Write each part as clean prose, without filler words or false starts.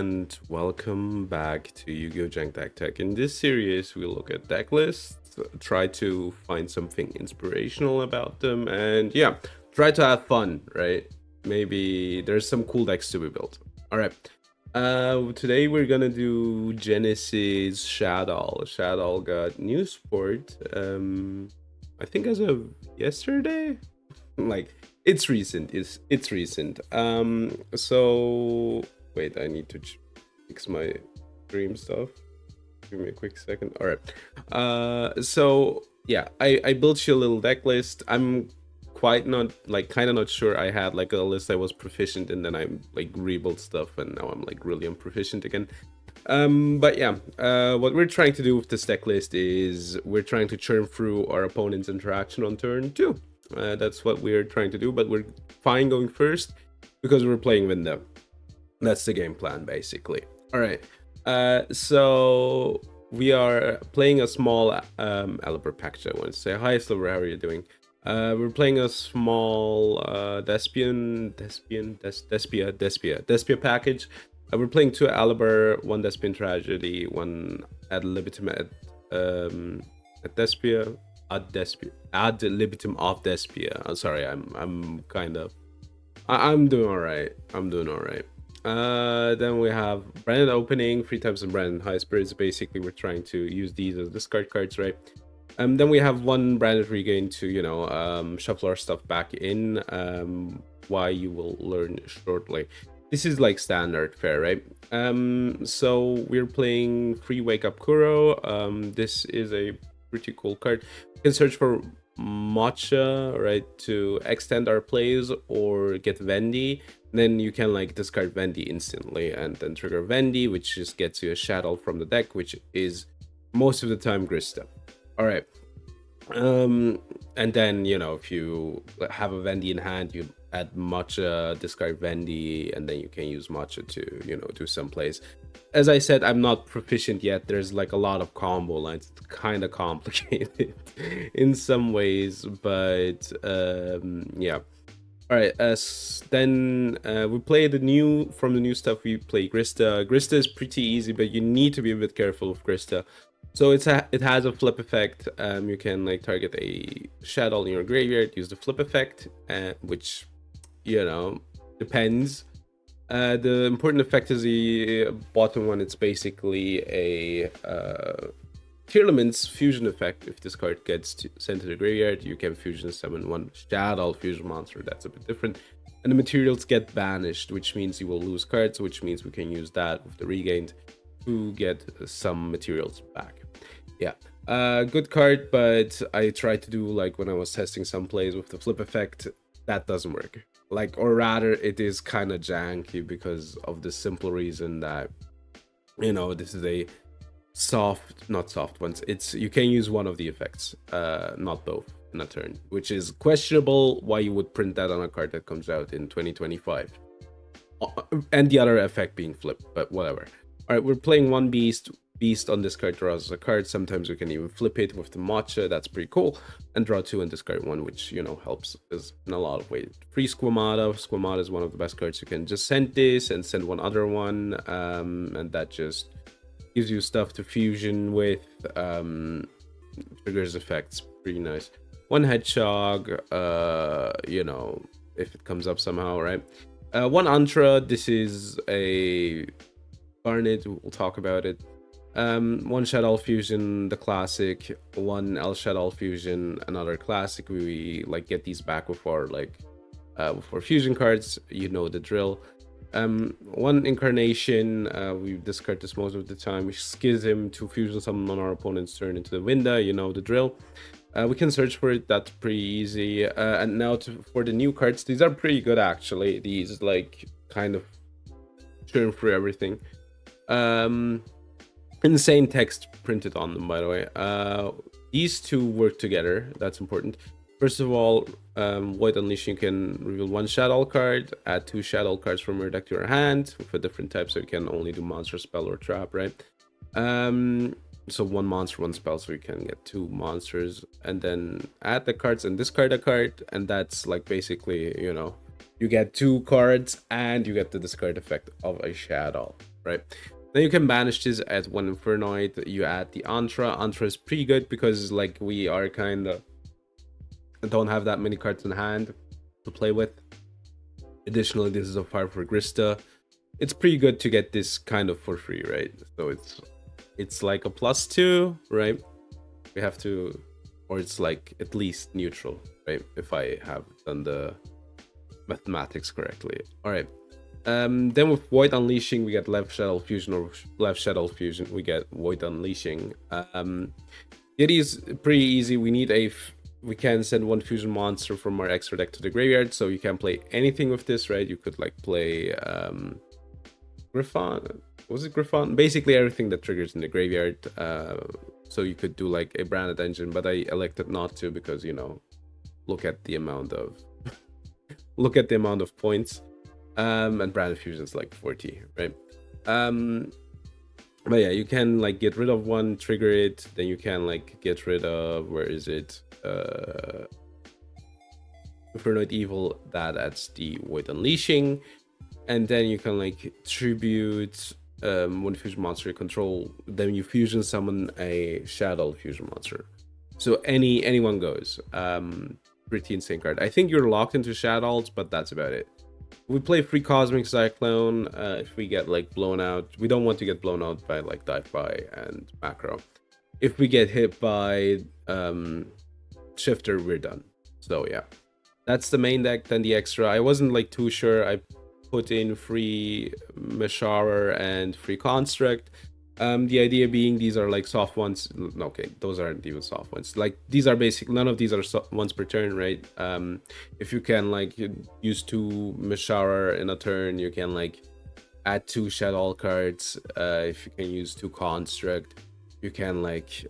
and welcome back to Yu-Gi-Oh! Jank Deck Tech. In this series, we look at deck lists, try to find something inspirational about them, and yeah, try to have fun, right? Maybe there's some cool decks to be built. Alright, today we're gonna do Genesys SHADDOLL. SHADDOLL got new support, I think as of yesterday? Like, it's recent. It's recent. So wait, I need to fix my stream stuff. Give me a quick second. All right. So yeah, I built you a little deck list. I'm quite not kind of not sure. I had like a list I was proficient in, then I like rebuilt stuff, and now I'm like really unproficient again. But yeah, what we're trying to do with this deck list is we're trying to churn through our opponent's interaction on turn 2. That's what we're trying to do, but we're fine going first because we're playing window. That's the game plan, basically. All right. So we are playing a small Aliber package. I want to say hi, Silver. How are you doing? We're playing a small Despia package. We're playing 2 Aliber, 1 Despian Tragedy, 1 Ad Libitum at Despia. Ad libitum of Despia. I'm sorry, I'm doing alright. Then we have Branded Opening, 3 times in Branded High Spirits. Basically, we're trying to use these as discard cards, right? Then we have 1 Branded Regain to, shuffle our stuff back in. Why you will learn shortly. This is like standard fare, right? So we're playing 3 Wake Up Kuro. This is a pretty cool card. We can search for Matcha, right, to extend our plays or get Vendi. Then you can like discard Vendi instantly and then trigger Vendi, which just gets you a SHADDOLL from the deck, which is most of the time Grista. All right. And then, if you have a Vendi in hand, you add Matcha, discard Vendi, and then you can use Matcha to, do some plays. As I said, I'm not proficient yet. There's like a lot of combo lines. It's kind of complicated in some ways, but yeah. All right. Then we play from the new stuff. We play Grista. Grista is pretty easy, but you need to be a bit careful with Grista. So it has a flip effect. You can like target a SHADDOLL in your graveyard, use the flip effect, which depends. The important effect is the bottom one. It's basically a Tearlament's fusion effect. If this card gets sent to the graveyard, you can fusion summon 1 SHADDOLL fusion monster. That's a bit different. And the materials get banished, which means you will lose cards, which means we can use that with the regained to get some materials back. Yeah, good card, but I tried to do like when I was testing some plays with the flip effect, that doesn't work. Or rather, it is kind of janky because of the simple reason that this is a not soft ones. You can use one of the effects, not both in a turn, which is questionable why you would print that on a card that comes out in 2025, and the other effect being flipped, but whatever. All right, we're playing 1 beast on this card draws a card. Sometimes we can even flip it with the Matcha. That's pretty cool. And draw 2 and discard 1, which helps us in a lot of ways. Free Squamata. Squamata is one of the best cards. You can just send this and send one other one, and that just gives you stuff to fusion with. Triggers effects, pretty nice. 1 Hedgehog. If it comes up somehow, right? 1 Antra. This is a Garnet, we'll talk about it. 1 SHADDOLL fusion, the classic. 1 L SHADDOLL fusion, another classic. We get these back with our fusion cards. You know the drill. 1 Incarnation. We discard this most of the time. We Schism to fusion summon on our opponent's turn into the window. You know the drill. We can search for it. That's pretty easy. And now for the new cards. These are pretty good actually. These kind of churn through everything. Insane text printed on them, by the way. These 2 work together. That's important. First of all, Void Unleash, you can reveal 1 SHADDOLL card, add 2 SHADDOLL cards from your deck to your hand with a different type, so you can only do monster, spell, or trap, right? So 1 monster, 1 spell, so you can get 2 monsters, and then add the cards and discard a card, and that's basically, you get 2 cards and you get the discard effect of a SHADDOLL. right? Then you can banish this at 1 Infernoid. You add the Antra. Antra is pretty good because like we are kind of don't have that many cards in hand to play with. Additionally, this is a fire for Grista. It's pretty good to get this kind of for free, right? So it's like a +2, right? We have to, or it's like at least neutral, right? If I have done the mathematics correctly. All right. Then with Void Unleashing, we get left Shadow Fusion, or left Shadow Fusion, we get Void Unleashing. It is pretty easy. We can send 1 fusion monster from our extra deck to the graveyard, so you can play anything with this, right? You could like play Griffon. Was it Griffon? Basically everything that triggers in the graveyard. So you could do like a branded engine, but I elected not to because, you know, look at the amount of points. And branded fusion is like 40, right? But yeah, you can like get rid of one, trigger it, then you can like get rid of, where is it? Infernoid Evil, that adds the Void Unleashing, and then you can like tribute 1 fusion monster you control, then you fusion summon a SHADDOLL fusion monster. So anyone goes. Pretty insane card. I think you're locked into SHADDOLLs, but that's about it. We play free Cosmic Cyclone. If we get like blown out, we don't want to get blown out by like Dive By and Macro. If we get hit by Shifter, we're done. So yeah, that's the main deck. Then the extra, I wasn't like too sure. I put in free Mesharer and free Construct. The idea being these are like soft ones. Okay, those aren't even soft ones. Like these are basic. None of these are once per turn, right? If you can like use 2 Mesharer in a turn, you can like add 2 SHADDOLL cards. If you can use 2 Construct, you can like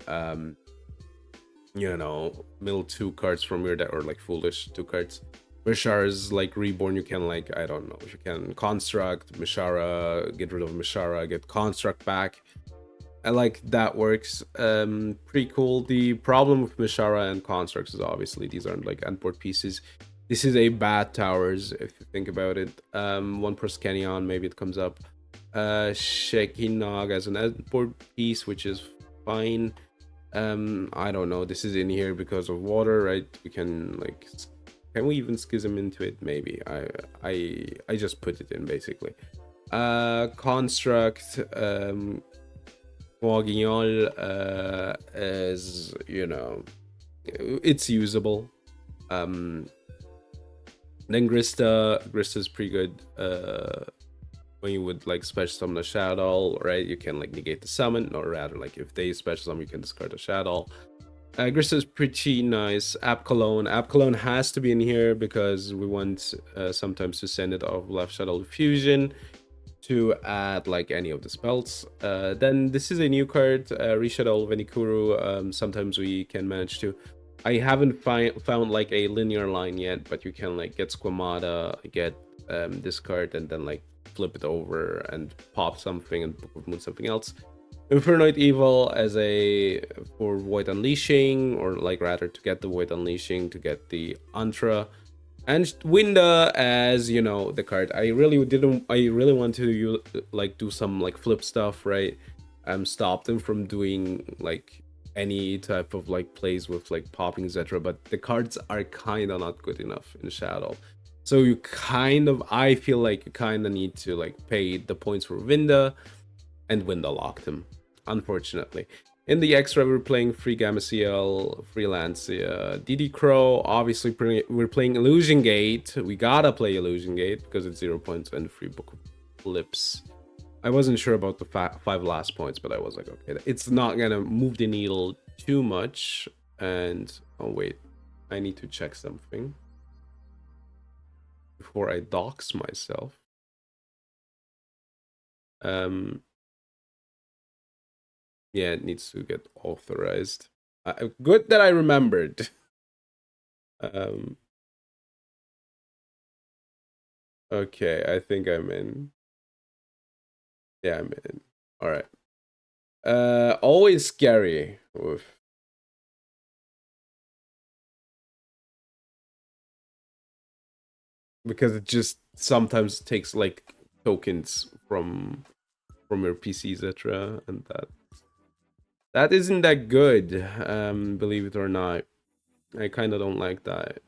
you know, mill 2 cards from your deck, or like foolish 2 cards. Mishara is like reborn. You can like, I don't know, you can construct Mishara, get rid of Mishara, get construct back. I like that works. Pretty cool. The problem with Mishara and constructs is obviously these aren't like endport pieces. This is a bad towers if you think about it. 1 per Scanion, maybe it comes up. Shekinog as an endport piece, which is fine. I don't know. This is in here because of water, right? We can like, can we even schism into it? Maybe. I just put it in basically. Construct Guignol is, you know, it's usable. Then Grista is pretty good. When you would like special summon a SHADDOLL, right? You can like negate the summon, or rather, like if they special summon, you can discard a SHADDOLL. Grista is pretty nice. App Cologne has to be in here because we want sometimes to send it off left SHADDOLL Fusion to add like any of the spells. Then this is a new card, Reshadow Venikuru. Sometimes we can manage to. I haven't found like a linear line yet, but you can like get Squamata, get this card, and then like flip it over and pop something and Book of Moon something else. Infernoid Evil as a for Void Unleashing, or like rather to get the Void Unleashing to get the Antra, and Winda as, you know, the card. I really want to like do some like flip stuff, right? Stop them from doing like any type of like plays with like popping, etc. But the cards are kind of not good enough in SHADDOLL. So you kind of, I feel like you kind of need to like pay the points for Winda, and Winda locked him, unfortunately. In the extra, we're playing free Gameciel, free Lancia, DD Crow. Obviously, we're playing Illusion Gate. We gotta play Illusion Gate because it's 0 points and free Book of Flips. I wasn't sure about the 5 last points, but I was like, okay, it's not gonna move the needle too much. And oh wait, I need to check something before I dox myself. Yeah, it needs to get authorized. Good that I remembered. Okay, I think I'm in. Yeah, I'm in. All right. Always scary. Oof. Because it just sometimes takes like tokens from from your PC, etc. And that isn't that good, believe it or not. I kind of don't like that,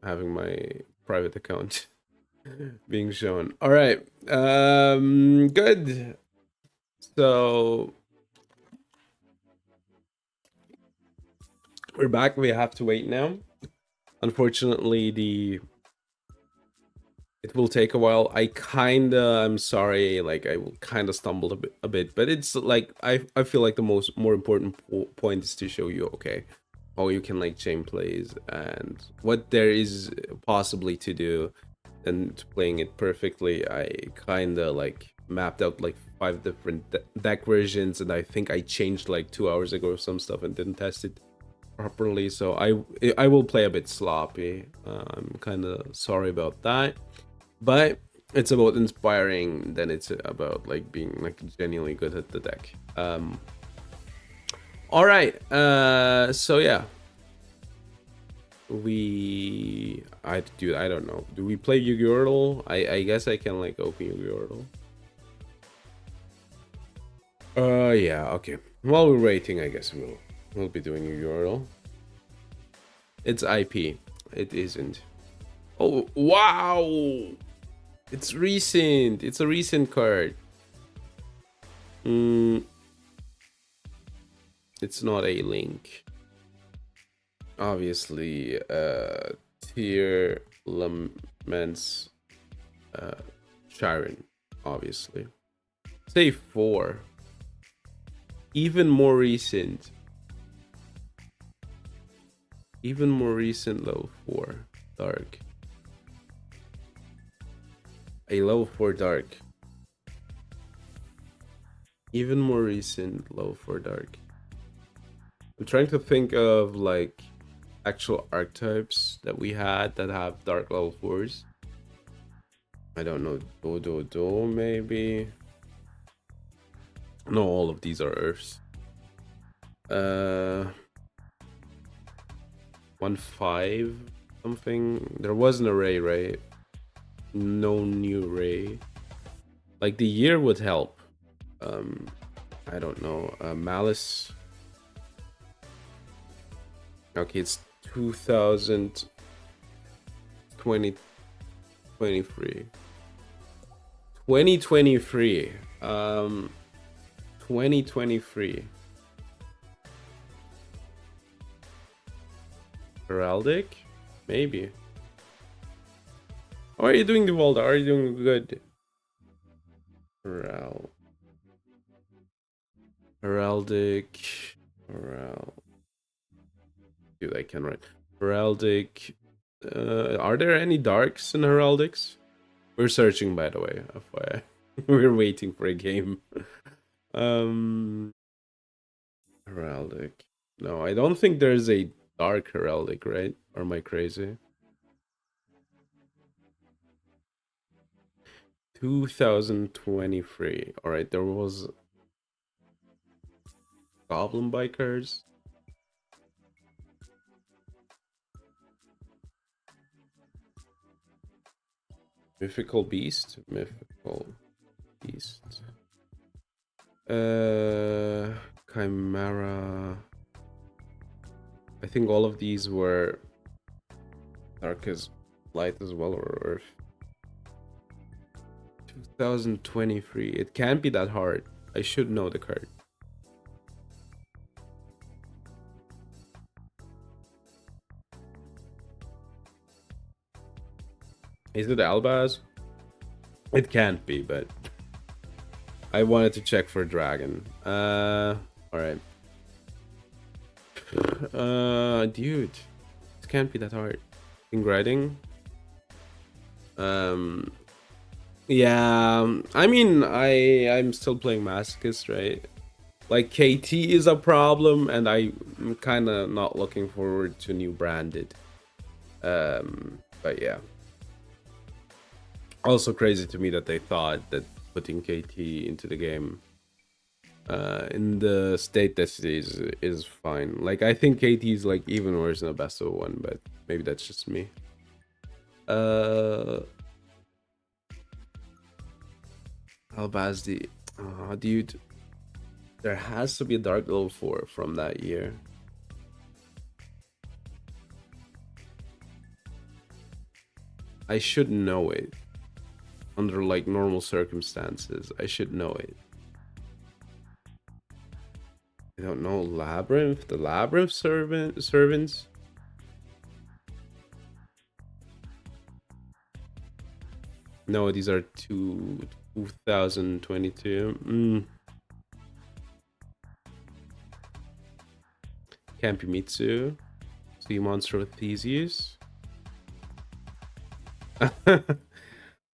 having my private account being shown. All right, good. So we're back. We have to wait now. Unfortunately, it will take a while. I'm sorry, like I will kind of stumbled a bit, but it's like I feel like the more important point is to show you, okay, how you can like chain plays and what there is possibly to do, and playing it perfectly. I kind of like mapped out like 5 different deck versions, and I think I changed like 2 hours ago some stuff and didn't test it properly, so I will play a bit sloppy. I'm kind of sorry about that, but it's about inspiring than it's about like being like genuinely good at the deck. All right, so yeah, I don't know, do we play Yu-Gi-Oh! I guess I can like open Yu-Gi-Oh! Yeah, okay, while we're waiting, I guess we'll be doing Yu-Gi-Oh! It's IP, it isn't. Oh wow, it's recent. It's a recent card. It's not a link. Obviously, Tier Laments Sharon, obviously. Say 4. Even more recent. Even more recent, level 4. Dark. A level 4 dark. Even more recent, level 4 dark. I'm trying to think of like actual archetypes that we had that have dark level 4s. I don't know, Do maybe. No, all of these are Earths. 1/5 something. There was an array, right? No new array. Like the year would help. I don't know. Malice. Okay, it's 2023. 2023. 2023. Heraldic? Maybe. How are you doing, Duvalda? Are you doing good? Heraldic. Dude, I can write. Heraldic. Are there any darks in Heraldics? We're searching, by the way. FYI. We're waiting for a game. Heraldic. No, I don't think there's a dark Heraldic, right? Or am I crazy? 2023. Alright, there was Goblin Bikers. Mythical Beast. Chimera. I think all of these were dark as light as well, or Earth. 2023. It can't be that hard. I should know the card. Is it Albaz? It can't be, but I wanted to check for dragon. Alright. Dude. It can't be that hard. In writing? Yeah, I mean, I'm still playing Masochist, right? Like, KT is a problem, and I'm kind of not looking forward to new branded. But yeah. Also crazy to me that they thought that putting KT into the game in the state that it is fine. Like, I think KT is like even worse than a best of one, but maybe that's just me. Albazdi. Dude, there has to be a Dark Level 4 from that year. I should know it. Under like normal circumstances, I should know it. I don't know. Labyrinth? The Labyrinth servants? No, these are 2022. Kampimitsu. Sea Monster with Theseus.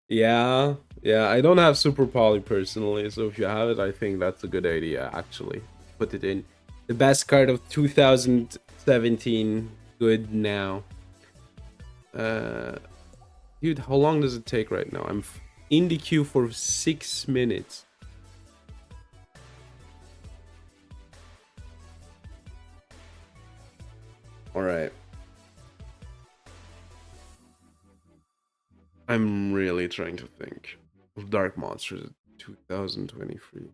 Yeah, I don't have Super Poly personally, so if you have it, I think that's a good idea, actually. Put it in. The best card of 2017. Good now. Dude, how long does it take right now? I'm in the queue for 6 minutes. Alright. I'm really trying to think of Dark Monsters 2023.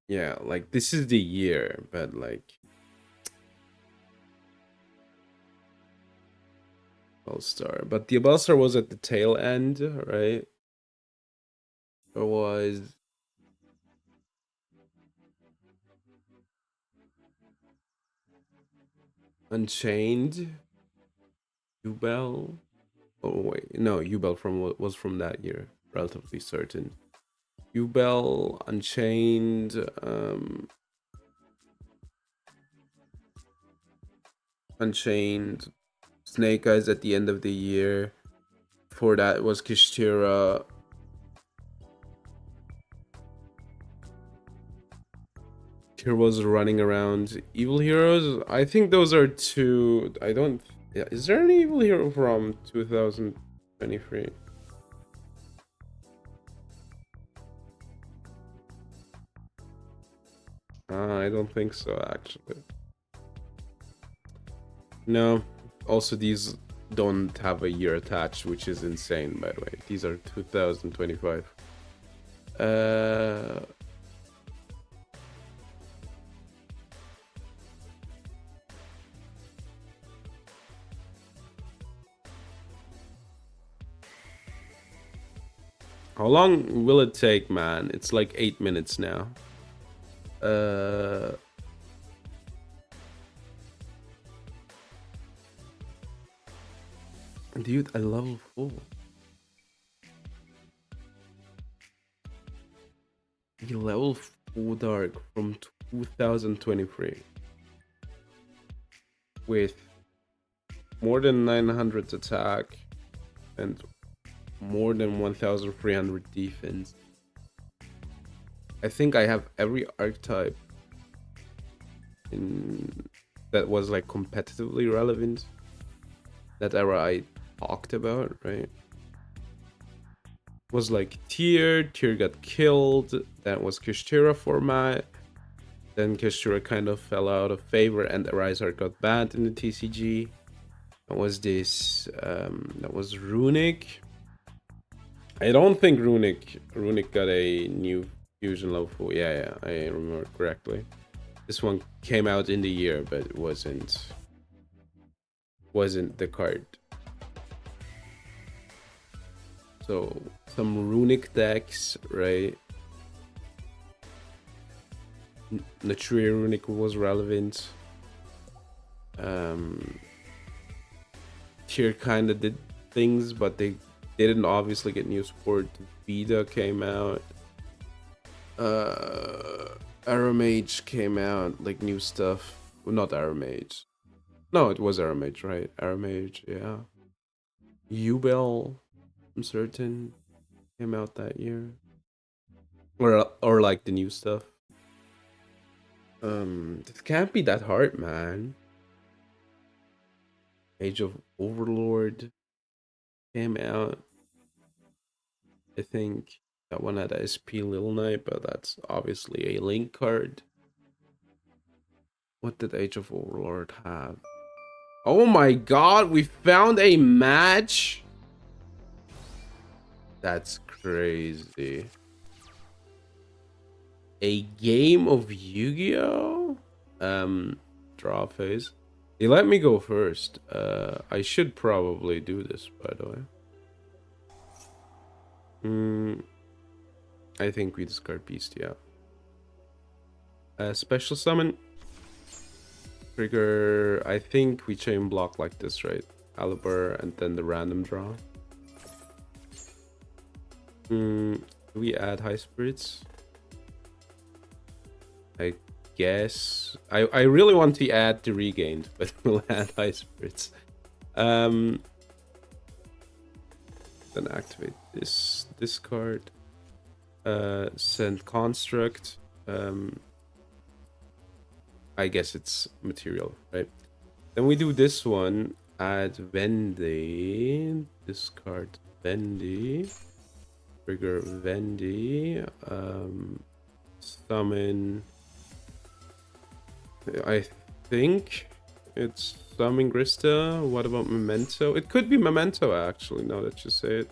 Yeah, like this is the year, but like All-Star. But the All-Star was at the tail end, right? Or was Unchained? Ubel? Oh wait, no, Ubel was from that year, relatively certain. Ubel, Unchained, Unchained, Snake Eyes at the end of the year. Before that was Kishtira. Here was running around. Evil Heroes. I think those are two. I don't. Yeah, is there any Evil Hero from 2023? I don't think so, actually. No. Also, these don't have a year attached, which is insane, by the way. These are 2025. How long will it take, man? It's like 8 minutes now. Dude, I level 4. The level 4 Dark from 2023. With more than 900 attack and more than 1300 defense. I think I have every archetype that was like competitively relevant. That era I talked about, right? Was like Tyr got killed. That was Kishtira format. Then Kishtira kind of fell out of favor, and Arisar got banned in the TCG. That was this. That was Runic. I don't think Runic got a new fusion level 4. Yeah, I remember correctly. This one came out in the year, but it wasn't the card. So some Runic decks, right? Natural Runic was relevant. Tier kind of did things, but they didn't obviously get new support. Vita came out. Aramage came out, like new stuff. Well, not Aramage. No, it was Aramage, right? Aramage, yeah. Ubel, I'm certain, came out that year. Or like the new stuff. This can't be that hard, man. Age of Overlord came out. I think that one had SP Little Knight, but that's obviously a link card. What did Age of Overlord have? Oh my god, we found a match! That's crazy. A game of Yu-Gi-Oh? Draw phase. They let me go first. I should probably do this, by the way. I think we discard Beast, yeah. Special summon. Trigger. I think we chain block like this, right? Caliber and then the random draw. Do we add High Spirits? I guess. I really want to add the Regained, but we'll add High Spirits. Then activate this card. Send Construct. I guess it's material, right? Then we do this one. Add Vendy. Discard Vendy. Trigger Vendy. Summon. I think it's summon Grista. What about Memento? It could be Memento, actually, now that you say it.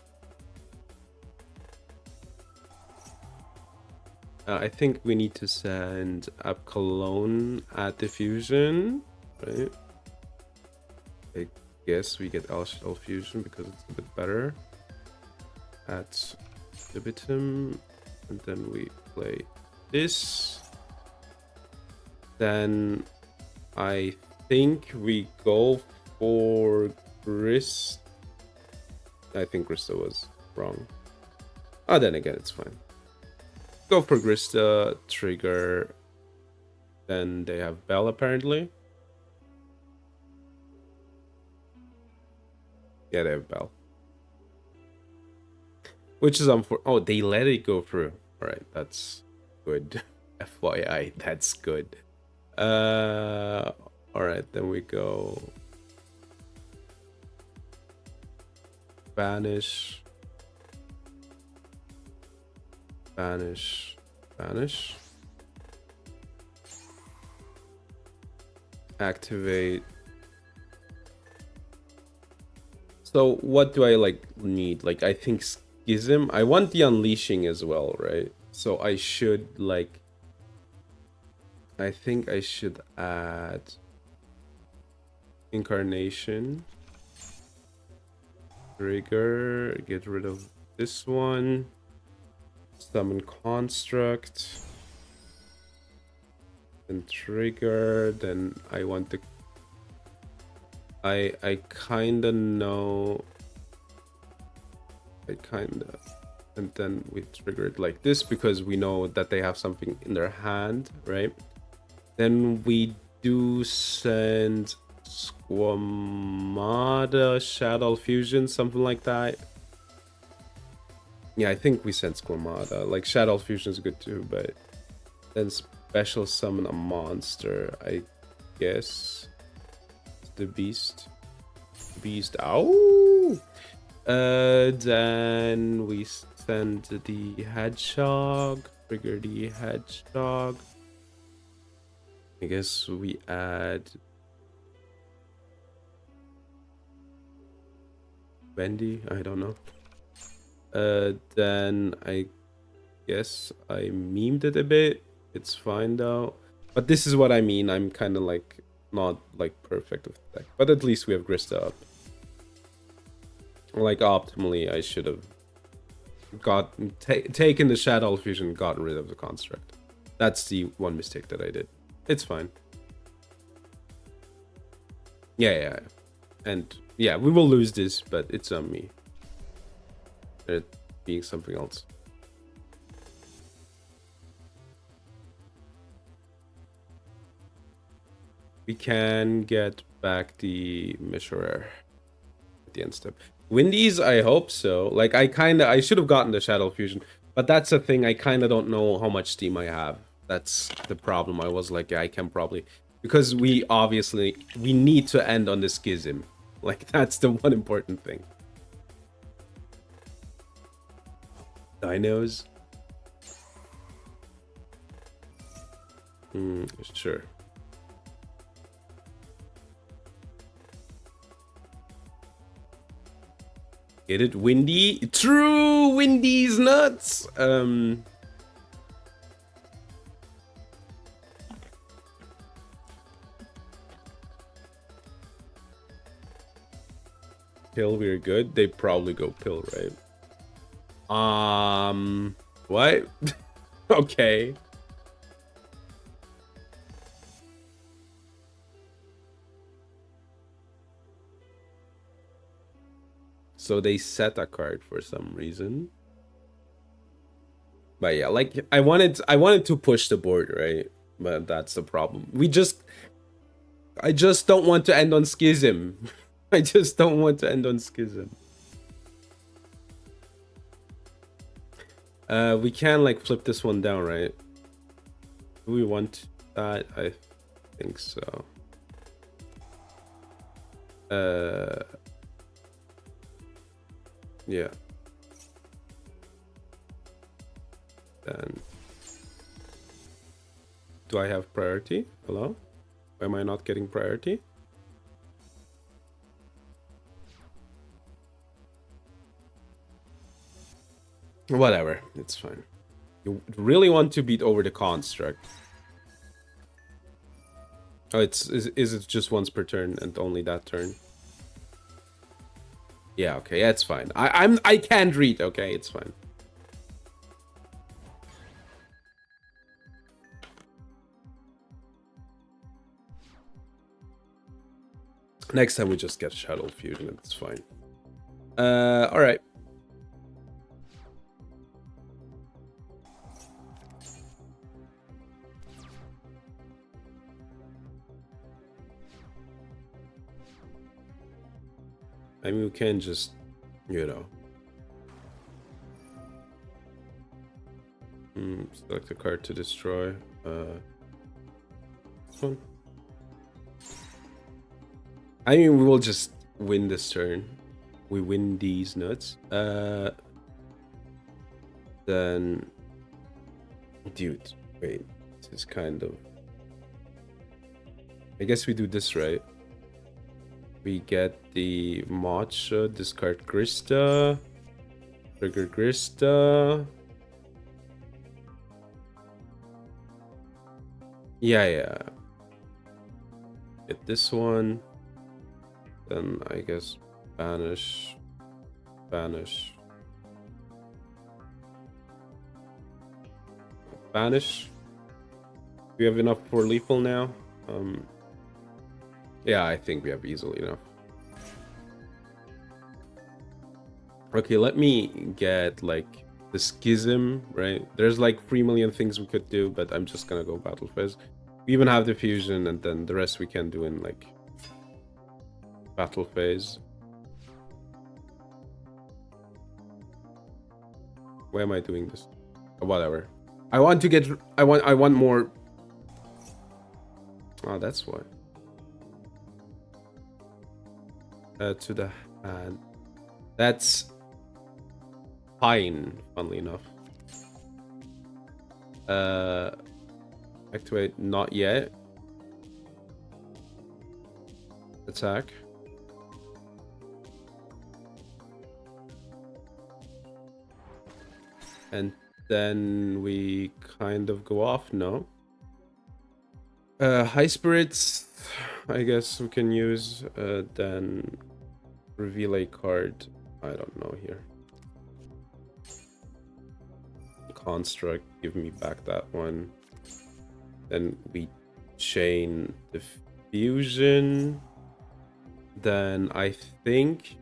I think we need to send up Cologne at Diffusion, right? I guess we get SHADDOLL Fusion because it's a bit better. At Debitum, and then we play this. Then I think we go for Grist. I think Grista was wrong. Oh, then again, it's fine. Go for Grista, trigger. Then they have Bell, apparently. Yeah, they have Bell. Which is unfortunate. Oh, they let it go through. Alright, that's good. FYI, that's good. Alright, then we go. Banish. Banish. Banish. Activate. So what do I need? I think Schism. I want the Unleashing as well, right? So I should I think I should add Incarnation. Trigger. Get rid of this one. Summon Construct. And trigger. Then I want to. I kinda know. And then we trigger it like this because we know that they have something in their hand, right? Then we do send Squamata, SHADDOLL Fusion, something like that. Yeah, I think we sent Squamata. SHADDOLL Fusion is good too, but then special summon a monster, I guess. The Beast. Ow! Then we send the Hedgehog. Trigger the Hedgehog. I guess we add Wendy. I don't know. Then I guess I memed it a bit. It's fine though. But this is what I mean. I'm kind of not perfect with the deck. But at least we have Grista up. Optimally, I should have taken the SHADDOLL Fusion, gotten rid of the Construct. That's the one mistake that I did. It's fine. Yeah. And yeah, we will lose this, but it's on me. It being something else. We can get back the Mishorer at the end step. Windies, I hope so. I should have gotten the SHADDOLL Fusion, but that's the thing. I kind of don't know how much steam I have. That's the problem. I was yeah, I can probably, because we need to end on the Schism. That's the one important thing. Dinos. Sure. Get it, Windy? True, Windy's nuts. Pill, we're good. They probably go pill, right? What? Okay. So they set a card for some reason. But yeah, like I wanted to push the board, right? But that's the problem. I just don't want to end on Schism. I just don't want to end on Schism. We can like flip this one down, right? Do we want that? I think so. Yeah. Then do I have priority? Hello? Am I not getting priority? Whatever, it's fine. You really want to beat over the construct. Oh, is it just once per turn and only that turn? Yeah, okay, yeah, it's fine. I can't read, okay, it's fine. Next time we just get Shadow Fusion, it's fine. Alright. I mean, we can just, you know. Select a card to destroy. This one. I mean, we will just win this turn. We win these nuts. Then, dude, wait. This is kind of. I guess we do this right. We get the Matcha, discard Grista, trigger Grista. Yeah. Get this one. Then I guess banish. Banish. We have enough for lethal now. Yeah, I think we have easily enough. Okay, let me get like the Schism, right? There's like 3 million things we could do, but I'm just gonna go Battle Phase. We even have the fusion, and then the rest we can do in like Battle Phase. Why am I doing this? Whatever. I want to get. I want more. Oh, that's why. To the hand. That's fine, funnily enough. Activate, not yet. Attack. And then we kind of go off, no? High spirits, I guess we can use, then reveal a card. I don't know here. Construct, give me back that one. Then we chain the fusion. Then I think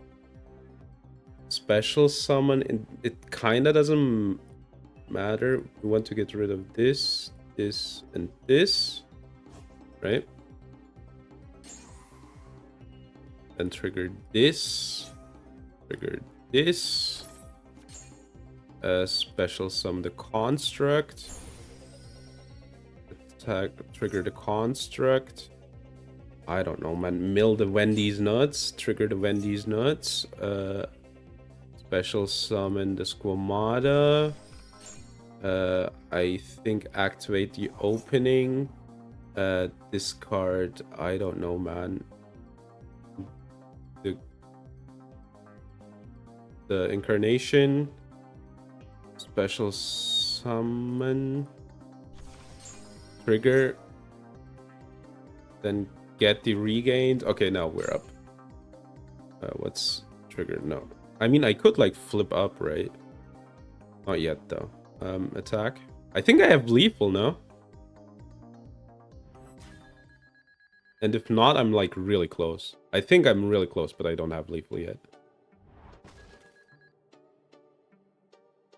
special summon, it kind of doesn't matter. We want to get rid of this, this, and this, right? And trigger this, special summon the construct, attack, trigger the construct. I don't know, man. Mill the Wendy's nuts, trigger the Wendy's nuts, special summon the Squamata. I think activate the opening, discard, I don't know, man. the incarnation, special summon, trigger, then get the regained. Okay, now we're up. What's trigger? No, I mean I could like flip up, right? Not yet though. Attack. I think I have lethal, no? And if not, I'm like really close. I think I'm really close, but I don't have lethal yet.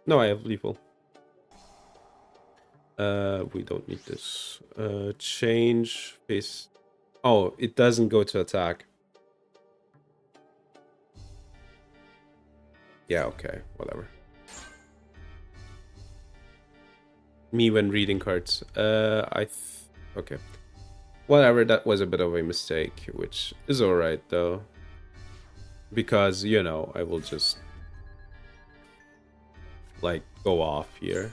No, I have lethal. We don't need this. Change face. Oh, it doesn't go to attack. Yeah, okay, whatever. Me when reading cards. Okay. Whatever, that was a bit of a mistake, which is alright though. Because, you know, I will just like go off here.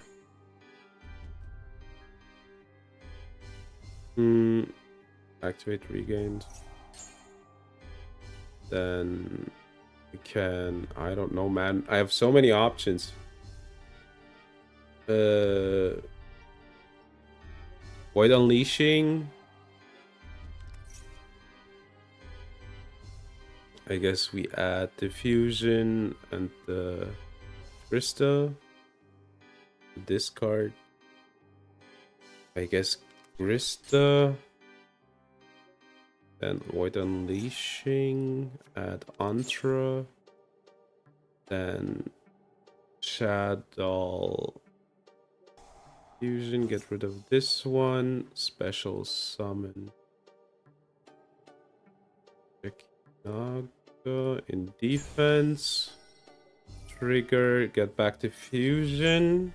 Activate regained. Then we can, I don't know, man. I have so many options. Void Unleashing. I guess we add the fusion and the Krista. Discard. I guess Krista. Then Void Unleashing. Add Antra. Then SHADDOLL. Fusion. Get rid of this one. Special summon. Naga in defense. Trigger, get back to fusion.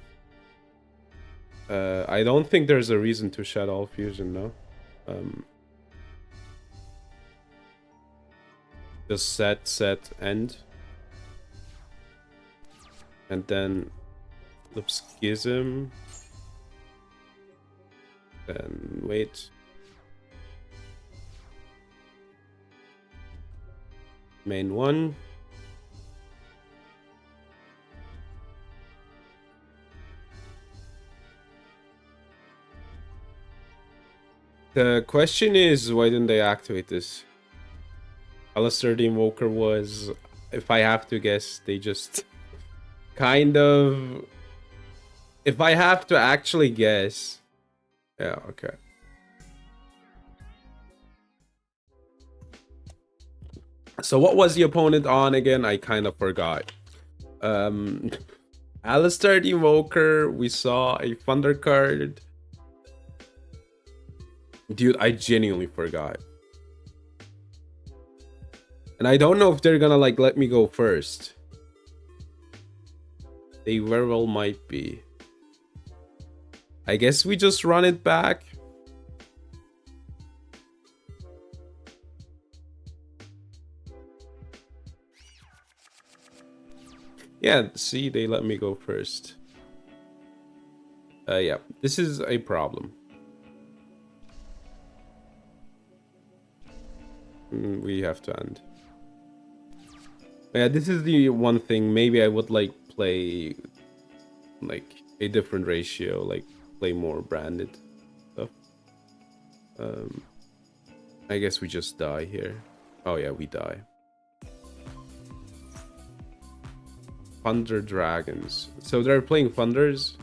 I don't think there's a reason to SHADDOLL fusion, no? Just set, end. And then flip Schism. Then wait. Main one. The question is, why didn't they activate this? Alistair the Invoker was, if I have to guess, they just kind of... If I have to actually guess... Yeah, okay. So what was the opponent on again? I kind of forgot. Alistair the Invoker, we saw a Thunder card. Dude, I genuinely forgot. And I don't know if they're gonna like let me go first. They very well might be. I guess we just run it back. Yeah, see, they let me go first. Yeah, this is a problem. We have to end. Yeah, this is the one thing. Maybe I would like play like a different ratio, like play more branded stuff. I guess we just die here. Oh yeah, we die. Thunder Dragons. So they're playing Thunders.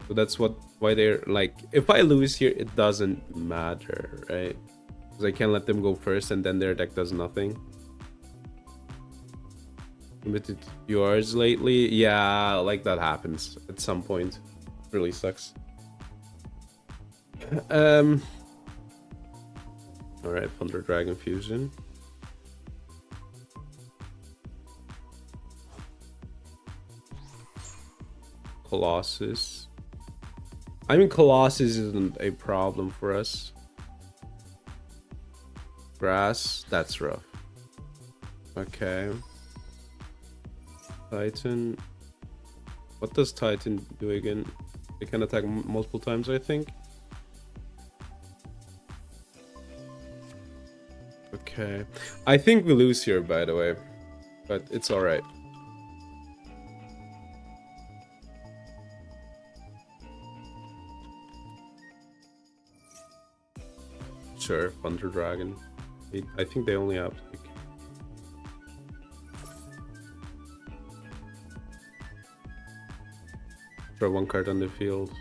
So that's why they're like, if I lose here, it doesn't matter, right? Because I can't let them go first and then their deck does nothing. Limited yours lately? Yeah, like that happens at some point. Really sucks. Alright, Thunder Dragon Fusion. Colossus. I mean, Colossus isn't a problem for us. Grass, that's rough. Okay. Titan. What does Titan do again? It can attack multiple times, I think. Okay. I think we lose here, by the way. but it's alright. Sure, Thunder Dragon. I think they only have like... Draw one card on the field.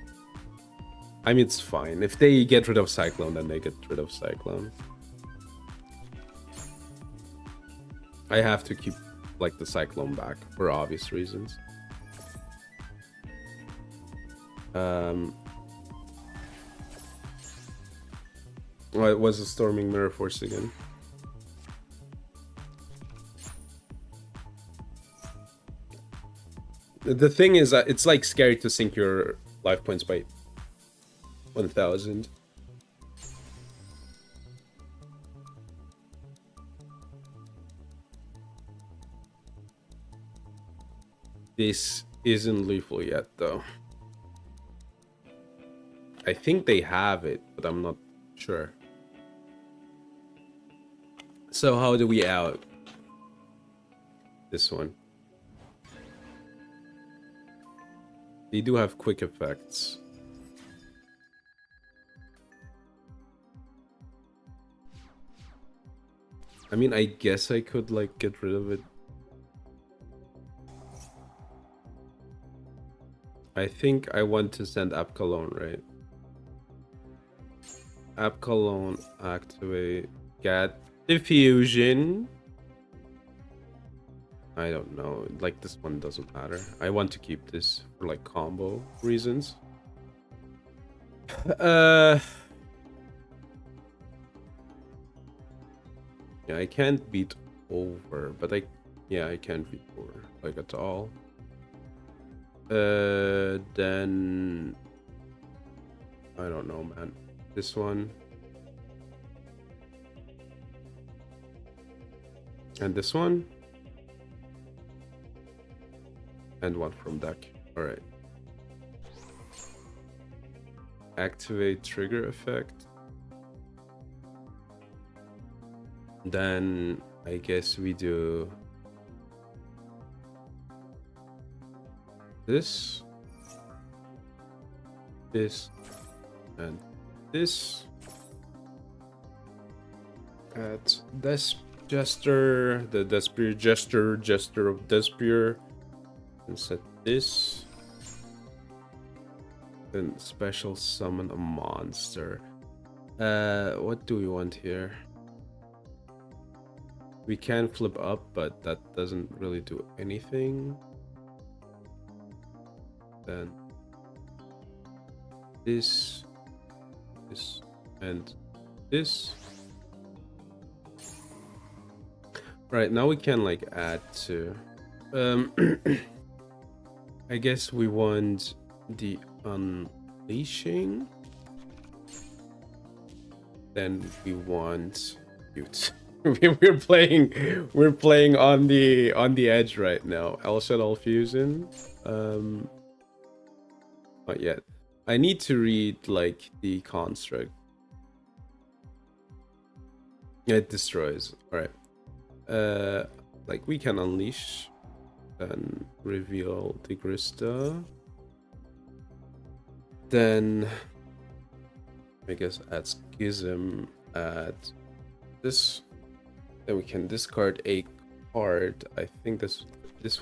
I mean, it's fine. If they get rid of Cyclone, then they get rid of Cyclone. I have to keep like the Cyclone back for obvious reasons. What was a Storming Mirror Force again? The thing is that it's like scary to sink your life points by 1000. This isn't lethal yet, though. I think they have it, but I'm not sure. So how do we out this one? They do have quick effects. I mean, I guess I could like get rid of it. I think I want to send Apcalone, right? Apcalone, activate, get diffusion. I don't know, like this one doesn't matter. I want to keep this for like combo reasons. Yeah, I can't beat over, but I can't beat over like at all. Then I don't know, man. This one and this one and one from deck. All right. Activate trigger effect. Then I guess we do this, and this. At this Jester, the Despear Jester of Despear, and set this. Then special summon a monster. What do we want here? We can flip up, but that doesn't really do anything. Then this, and this. Right, now we can like add to. I guess we want the unleashing. Then we want we're playing on the edge right now. SHADDOLL Fusion. Not yet. I need to read like the construct. It destroys. Alright. Like we can unleash and reveal the Grista. Then I guess add Schism, add this. Then we can discard a card. I think this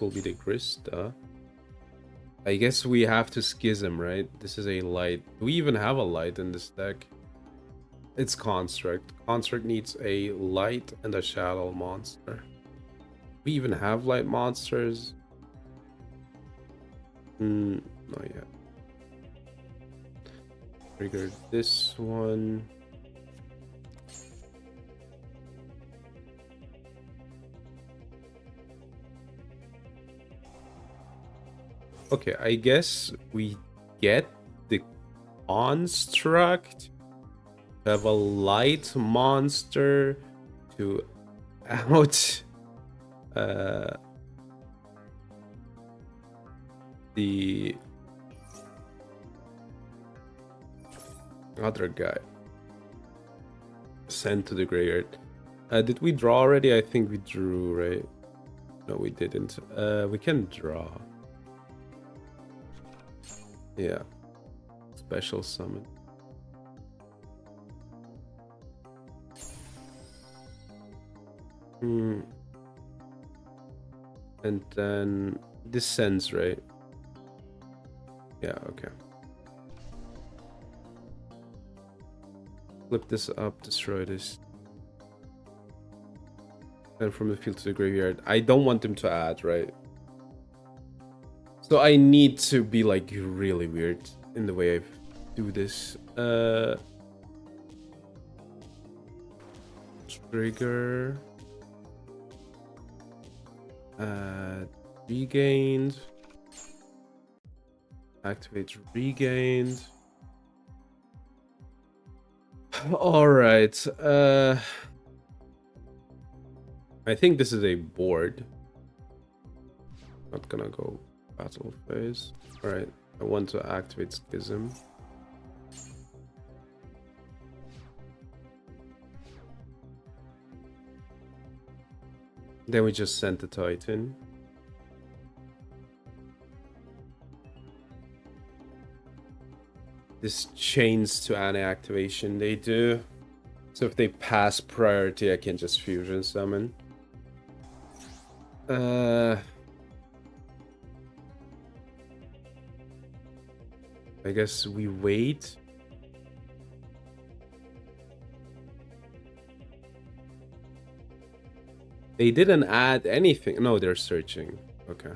will be the Grista. I guess we have to Schism, right? This is a light. Do we even have a light in this deck? It's Construct. Construct needs a light and a SHADDOLL monster. We even have light monsters? Not yet. Trigger this one. Okay, I guess we get the construct. Have a light monster to out the other guy. Sent to the graveyard. Did we draw already? I think we drew, right? No, we didn't. We can draw. Yeah. Special summon. Hmm. And then this sends, right? Yeah, okay. Flip this up, destroy this. And from the field to the graveyard. I don't want them to add, right? So I need to be like really weird in the way I do this. Trigger. Regained. Activate regained. All right. I think this is a board. Not gonna go battle phase. All right. I want to activate Schism. Then we just sent the Titan. This chains to any activation they do. So if they pass priority, I can just fusion summon. I guess we wait. They didn't add anything. No, they're searching. Okay.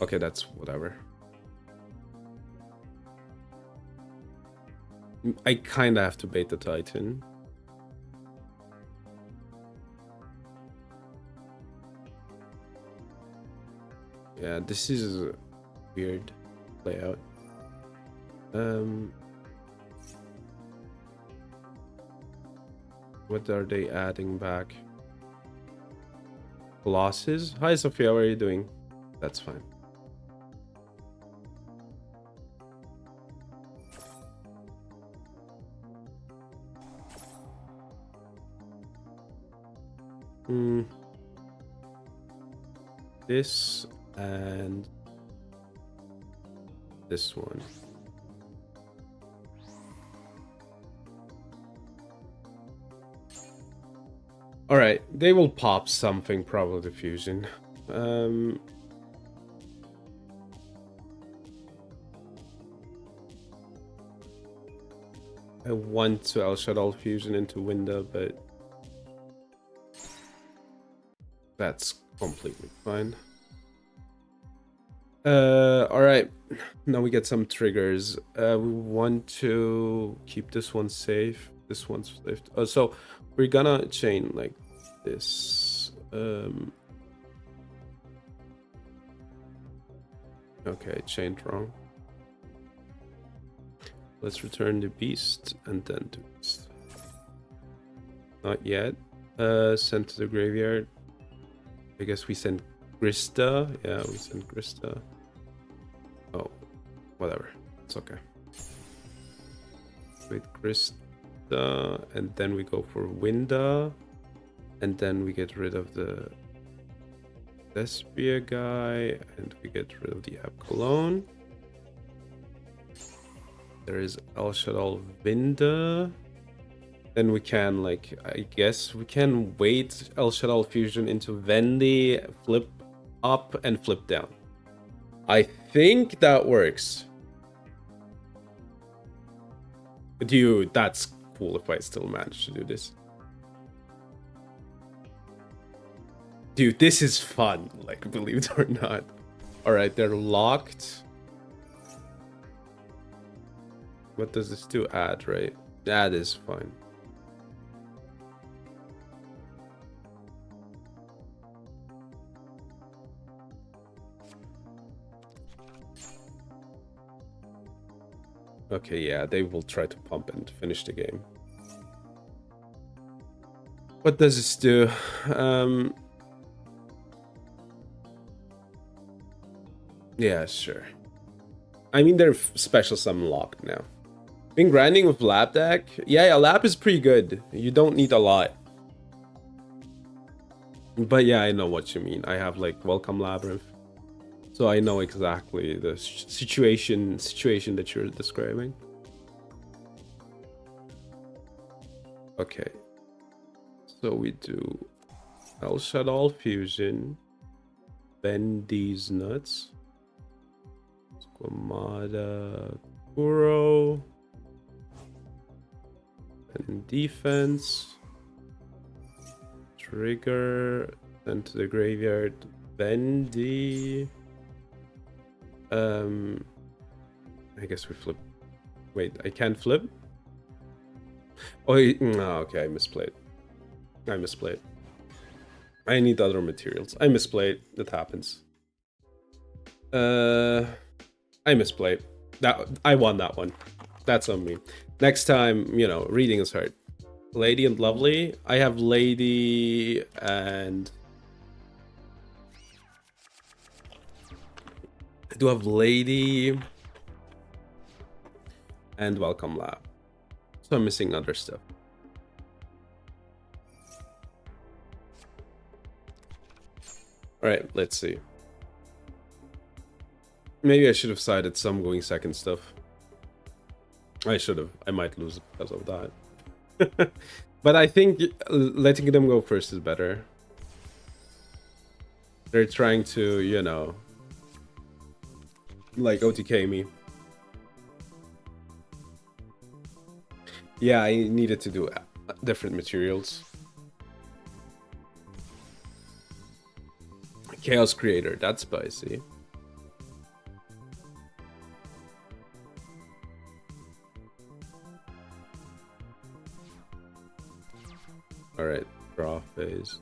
Okay, that's whatever. I kind of have to bait the Titan. Yeah, this is a weird layout. What are they adding back? Glosses? Hi, Sophia, what are you doing? That's fine. This and this one. All right, they will pop something, probably the fusion. I want to SHADDOLL fusion into window, but that's completely fine. All right, now we get some triggers. We want to keep this one safe. This one's safe. So we're gonna chain like this. Okay, chained wrong. Let's return the beast and then do this. Not yet. Sent to the graveyard. I guess we sent Grista. Yeah, we sent Grista. Oh, whatever. It's okay. Wait, Grista, and then we go for Winda, and then we get rid of the Despia guy, and we get rid of the App Cologne. There is SHADDOLL Winda. Then we can, like, I guess we can wait SHADDOLL fusion into Vendy, flip up and flip down. I think that works. Dude, that's cool if I still manage to do this. Dude, this is fun, like, believe it or not. All right, they're locked. What does this do? Add, right? That is fine. Okay, yeah, they will try to pump and finish the game. What does this do? Yeah, sure. I mean, they're special summon locked now. Been grinding with lab deck? Yeah, lab is pretty good. You don't need a lot. But yeah, I know what you mean. I have like Welcome Labyrinth, so I know exactly the situation that you're describing. Okay, so we do SHADDOLL Fusion, bend these nuts, Squamata Kuro, and defense, trigger, and to the graveyard, bendy. I guess we flip. Wait, I can't flip? Oh, no, okay, I misplayed. I need other materials. I misplayed. That happens. I misplayed. I won that one. That's on me. Next time, you know, reading is hard. Lady and Lovely. I have Lady and... I do have Lady and Welcome Lab. So I'm missing other stuff. Alright, let's see. Maybe I should have sided some going second stuff. I should have. I might lose because of that. But I think letting them go first is better. They're trying to, you know, like OTK me. Yeah, I needed to do different materials. Chaos Creator, that's spicy. Alright, draw phase.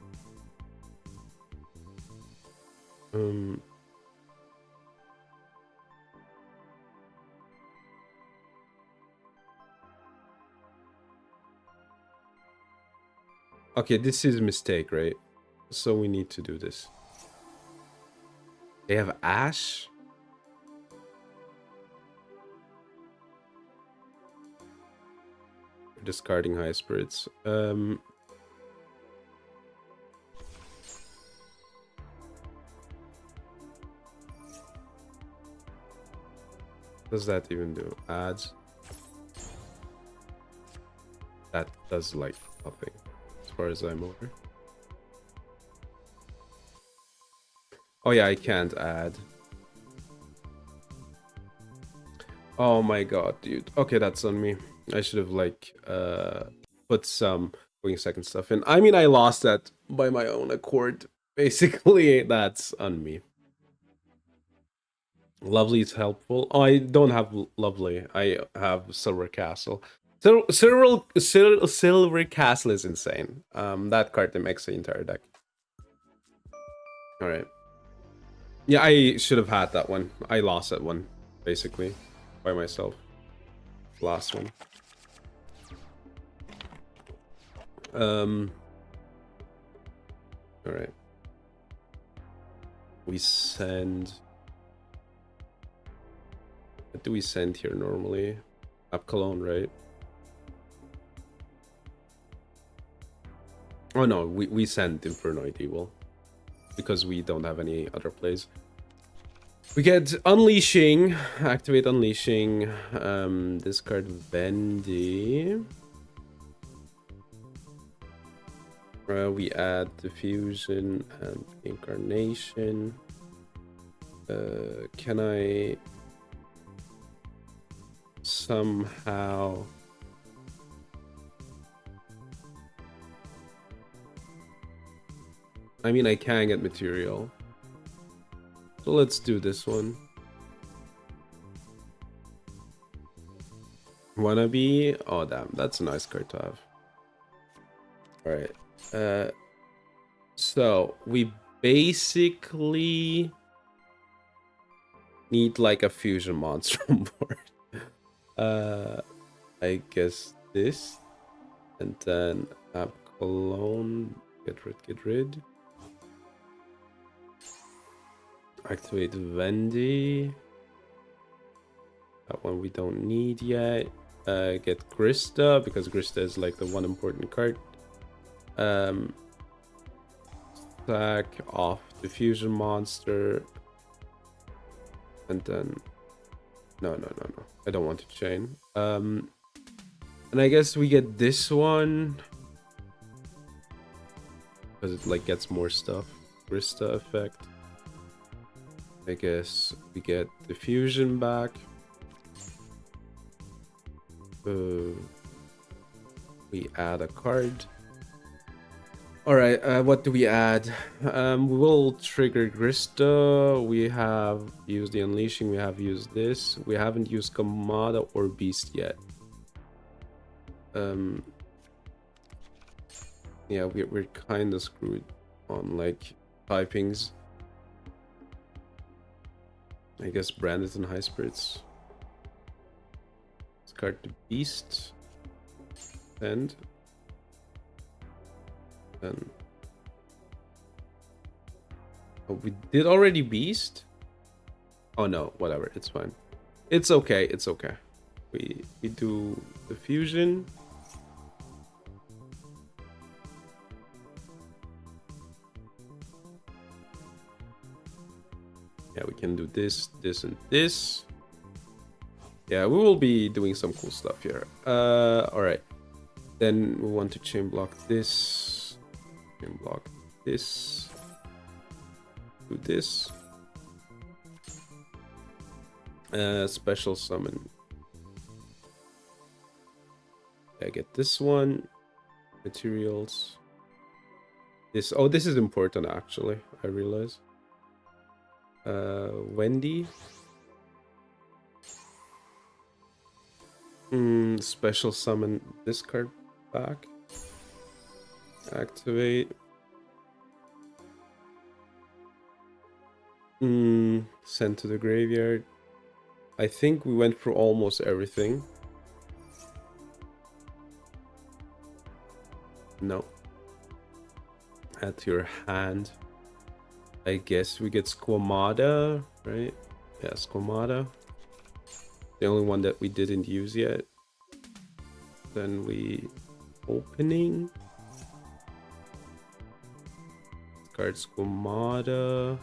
Okay, this is a mistake, right? So we need to do this. They have Ash? Discarding High Spirits. What does that even do? Adds. That does like nothing, as far as I'm aware. Oh yeah, I can't add. Oh my god, dude. Okay, that's on me. I should have like put some going second stuff in. I mean, I lost that by my own accord. Basically, that's on me. Lovely is helpful. Oh, I don't have Lovely. I have Silver Castle. Silver Castle is insane. That card makes the entire deck. All right. Yeah, I should have had that one. I lost that one, basically, by myself. Last one. All right. We send. What do we send here normally? Up Cologne, right? Oh no, we send Infernoid Evil because we don't have any other plays. We get Unleashing, activate Unleashing, discard Bendy. We add Diffusion and Incarnation. Can I somehow... I mean, I can get material. So let's do this one. Wannabe? Oh damn, that's a nice card to have. Alright. So we basically need like a fusion monster on board. I guess this. And then Cologne. Get rid. Activate Vendy. That one we don't need yet. Get Grista, because Grista is like the one important card. attack off the fusion monster. And then no, I don't want to chain. And I guess we get this one because it like gets more stuff. Krista effect. I guess we get the fusion back. We add a card. Alright, what do we add? We will trigger Grista. We have used the Unleashing. We have used this. We haven't used Kamada or Beast yet. Yeah, we're kind of screwed on like typings. I guess Branded and High Spirits. Discard the Beast. And oh, we did already Beast? Oh no, whatever, it's fine. It's okay, it's okay. We do the fusion. Yeah, we can do this, this, and this. Yeah, we will be doing some cool stuff here. Alright. Then we want to chain block this. Chain block this. Do this. Special summon. I get this one. Materials. This. Oh, this is important actually. I realize. Wendy. Special summon this card back. Activate. Send to the graveyard. I think we went through almost everything. No. Add to your hand. I guess we get Squamata, right? Yeah, Squamata. The only one that we didn't use yet. Then we opening. Card Squamata.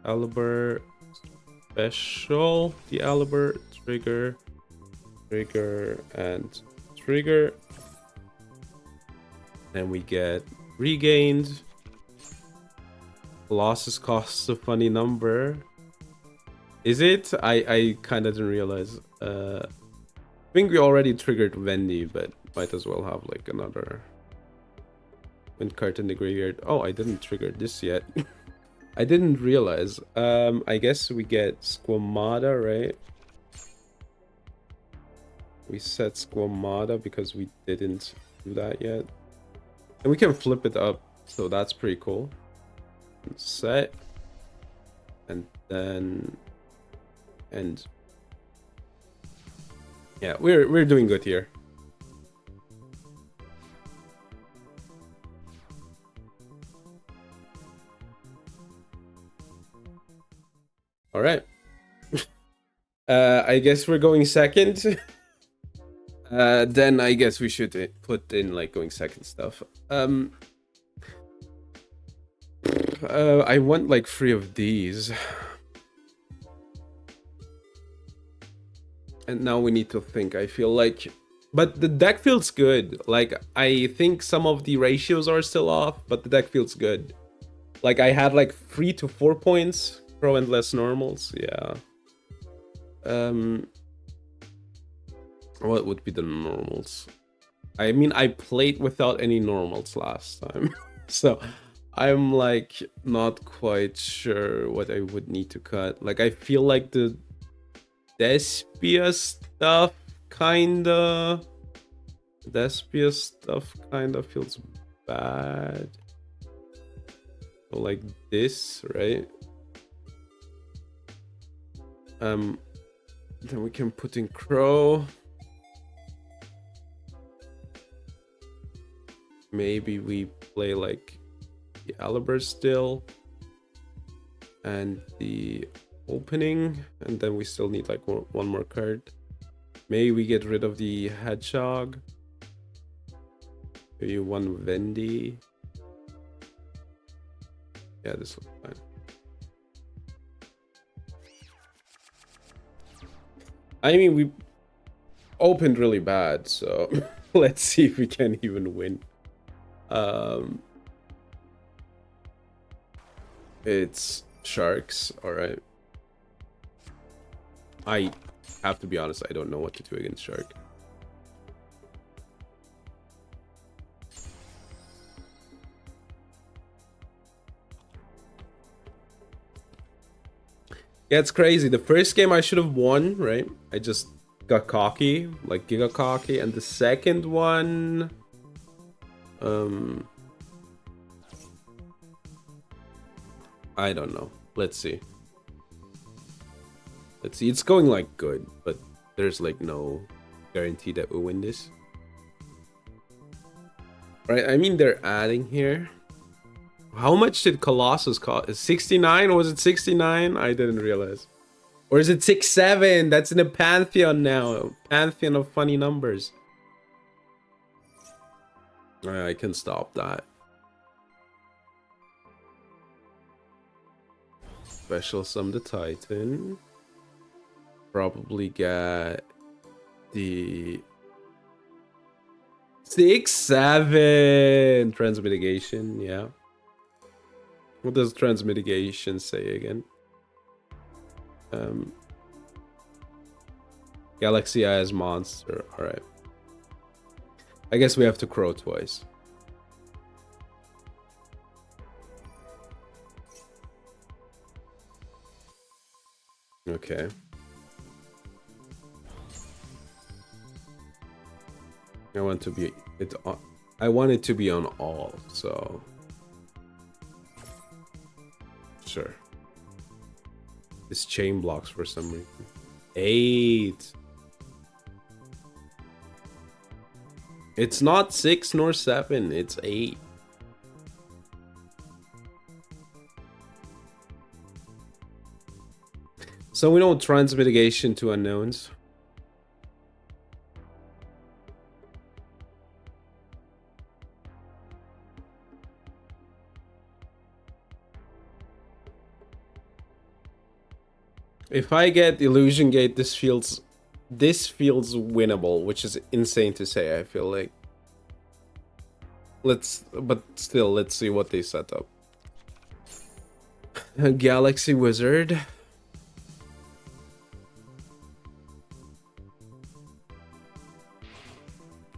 Caliber. Special. The Caliber. Trigger. Trigger. And trigger. Then we get regained. Losses costs a funny number. Is it? I kind of didn't realize. I think we already triggered Wendy, but might as well have like another wind card in the graveyard. Oh, I didn't trigger this yet. I didn't realize. I guess we get Squamata, right? We set Squamata because we didn't do that yet. And we can flip it up, so that's pretty cool. Set. And then... And... Yeah, we're doing good here. All right. I guess we're going second. Then I guess we should put in like going second stuff. I want like 3 of these. And now we need to think. I feel like, but the deck feels good. Like I think some of the ratios are still off, but the deck feels good. Like I had like 3 to 4 points, pro and less normals. Yeah. What would be the normals? I mean, I played without any normals last time, so I'm like not quite sure what I would need to cut. Like I feel like the Despia stuff kinda feels bad. So like this, right? Then we can put in Crow. Maybe we play like the Aliber still and the opening, and then we still need like one more card. Maybe we get rid of the Hedgehog. Maybe one Wendy. Yeah, this looks fine. I mean, we opened really bad, so let's see if we can even win. It's sharks, all right. I have to be honest, I don't know what to do against shark. Yeah, it's crazy. The first game I should have won, right? I just got cocky, like giga cocky, and the second one, I don't know. Let's see. Let's see. It's going like good, but there's like no guarantee that we'll win this. Right? I mean, they're adding here. How much did Colossus cost? 69? Was it 69? I didn't realize. Or is it 6-7? That's in a pantheon now. Pantheon of funny numbers. I can stop that. Special Summon the Titan. Probably get the 6-7 transmitigation. Yeah. What does transmitigation say again? Galaxy Eyes monster. All right. I guess we have to crow twice. Okay. I want to be it. I want it to be on all. So sure. This chain blocks for some reason. 8. It's not 6 nor 7. It's 8. So we don't transmitigation to unknowns. If I get Illusion Gate, this feels winnable, which is insane to say, I feel like. But still, let's see what they set up. A Galaxy Wizard.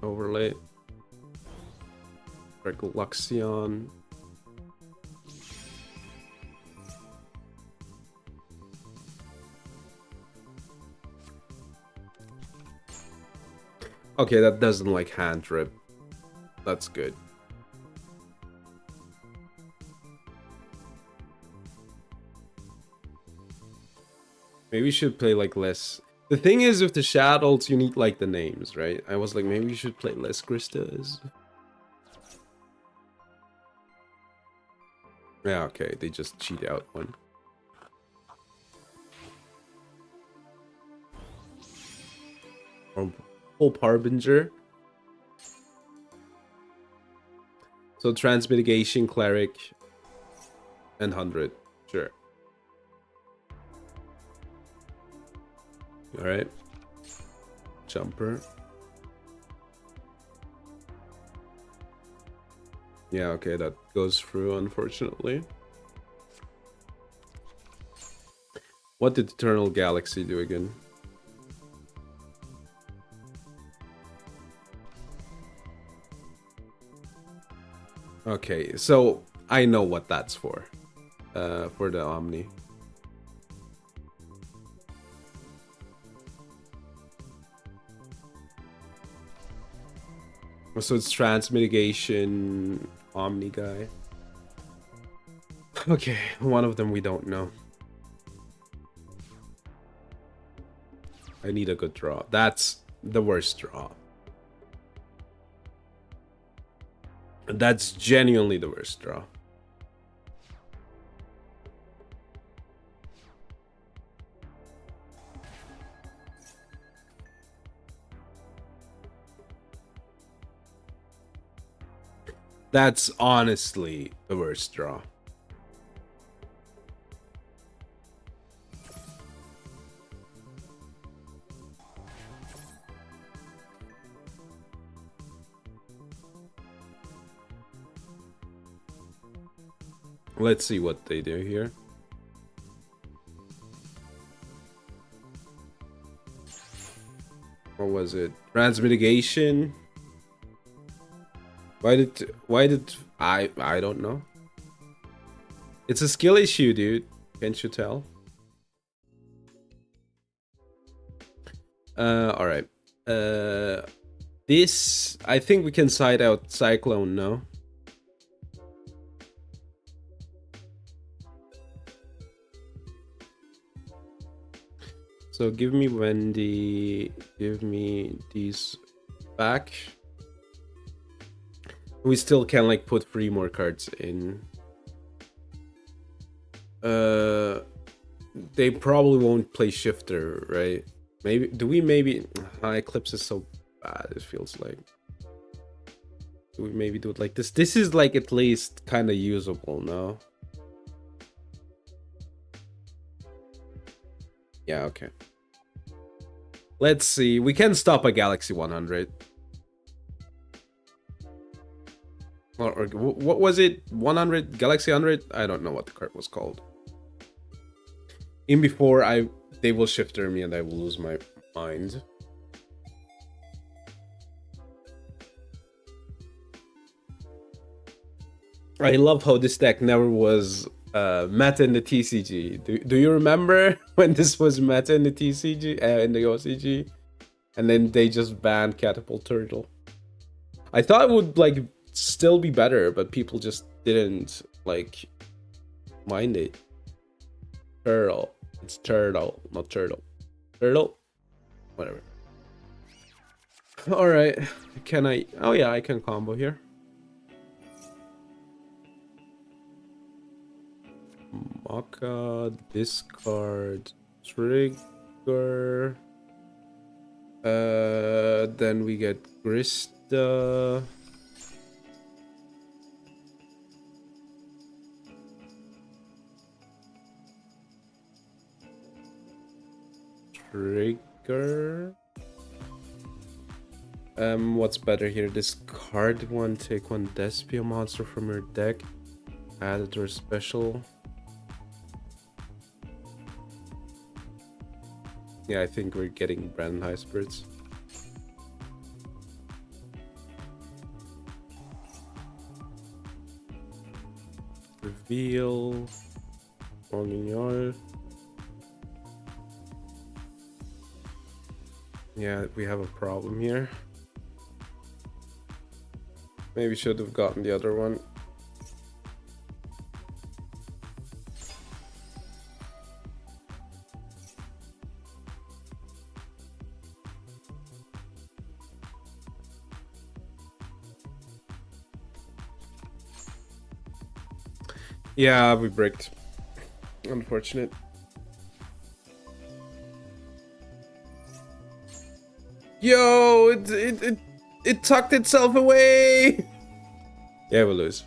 Overlay. Luxion. Okay, that doesn't like hand drip. That's good. Maybe we should play like less. The thing is with the SHADDOLLs, you need like the names, right? I was like, maybe we should play less Kristas. Yeah, okay, they just cheat out one. Hope Harbinger. So transmitigation, cleric, and 100. Sure. All right. Jumper. Yeah, okay, that goes through, unfortunately. What did Eternal Galaxy do again? Okay, so I know what that's for the Omni. So it's transmitigation, Omni guy. Okay, one of them we don't know. I need a good draw. That's the worst draw. That's genuinely the worst draw. That's honestly the worst draw. Let's see what they do here. What was it? Transmitigation. Why did I don't know. It's a skill issue, dude. Can't you tell? All right. This, I think we can side out Cyclone now. So give me Wendy, give me these back. We still can like put 3 more cards in. They probably won't play Shifter, right? Maybe, do we maybe... Eclipse is so bad, it feels like. Do we maybe do it like this? This is like at least kind of usable, no? Yeah, okay. Let's see. We can stop a Galaxy 100. Or what was it? 100? Galaxy 100? I don't know what the card was called. In before they will shifter me and I will lose my mind. I love how this deck never was meta in the TCG. Do you remember when this was meta in the TCG, in the OCG? And then they just banned Catapult Turtle. I thought it would like still be better, but people just didn't like mind it. Turtle. It's Turtle, not Turtle. Turtle? Whatever. Alright. Can I... Oh yeah, I can combo here. Maka, discard, trigger. Then we get Grista. Trigger. What's better here? Discard one, take one Despia monster from your deck, add it to a special. Yeah, I think we're getting Brandon High Spirits. Reveal. Morning. Yeah, we have a problem here. Maybe should have gotten the other one. Yeah, we bricked. Unfortunate. Yo, it tucked itself away. Yeah, we'll lose.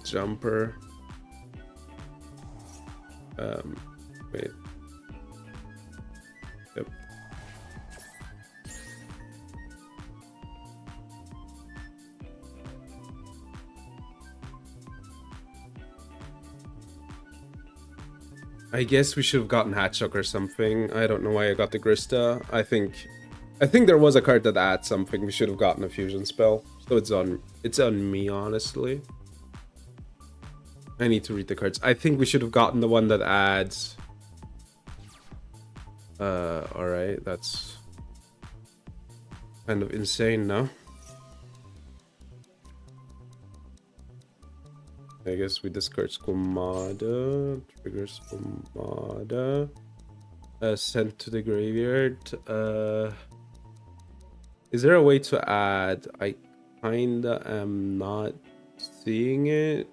Jumper. Wait. Yep. I guess we should have gotten Hatchok or something. I don't know why I got the Grista. I think there was a card that adds something. We should have gotten a fusion spell. So it's on me, honestly. I need to read the cards. I think we should have gotten the one that adds. Alright, that's kind of insane, no? I guess we discard Squamada, trigger Squamada, sent to the graveyard. Is there a way to add? I kinda am not seeing it.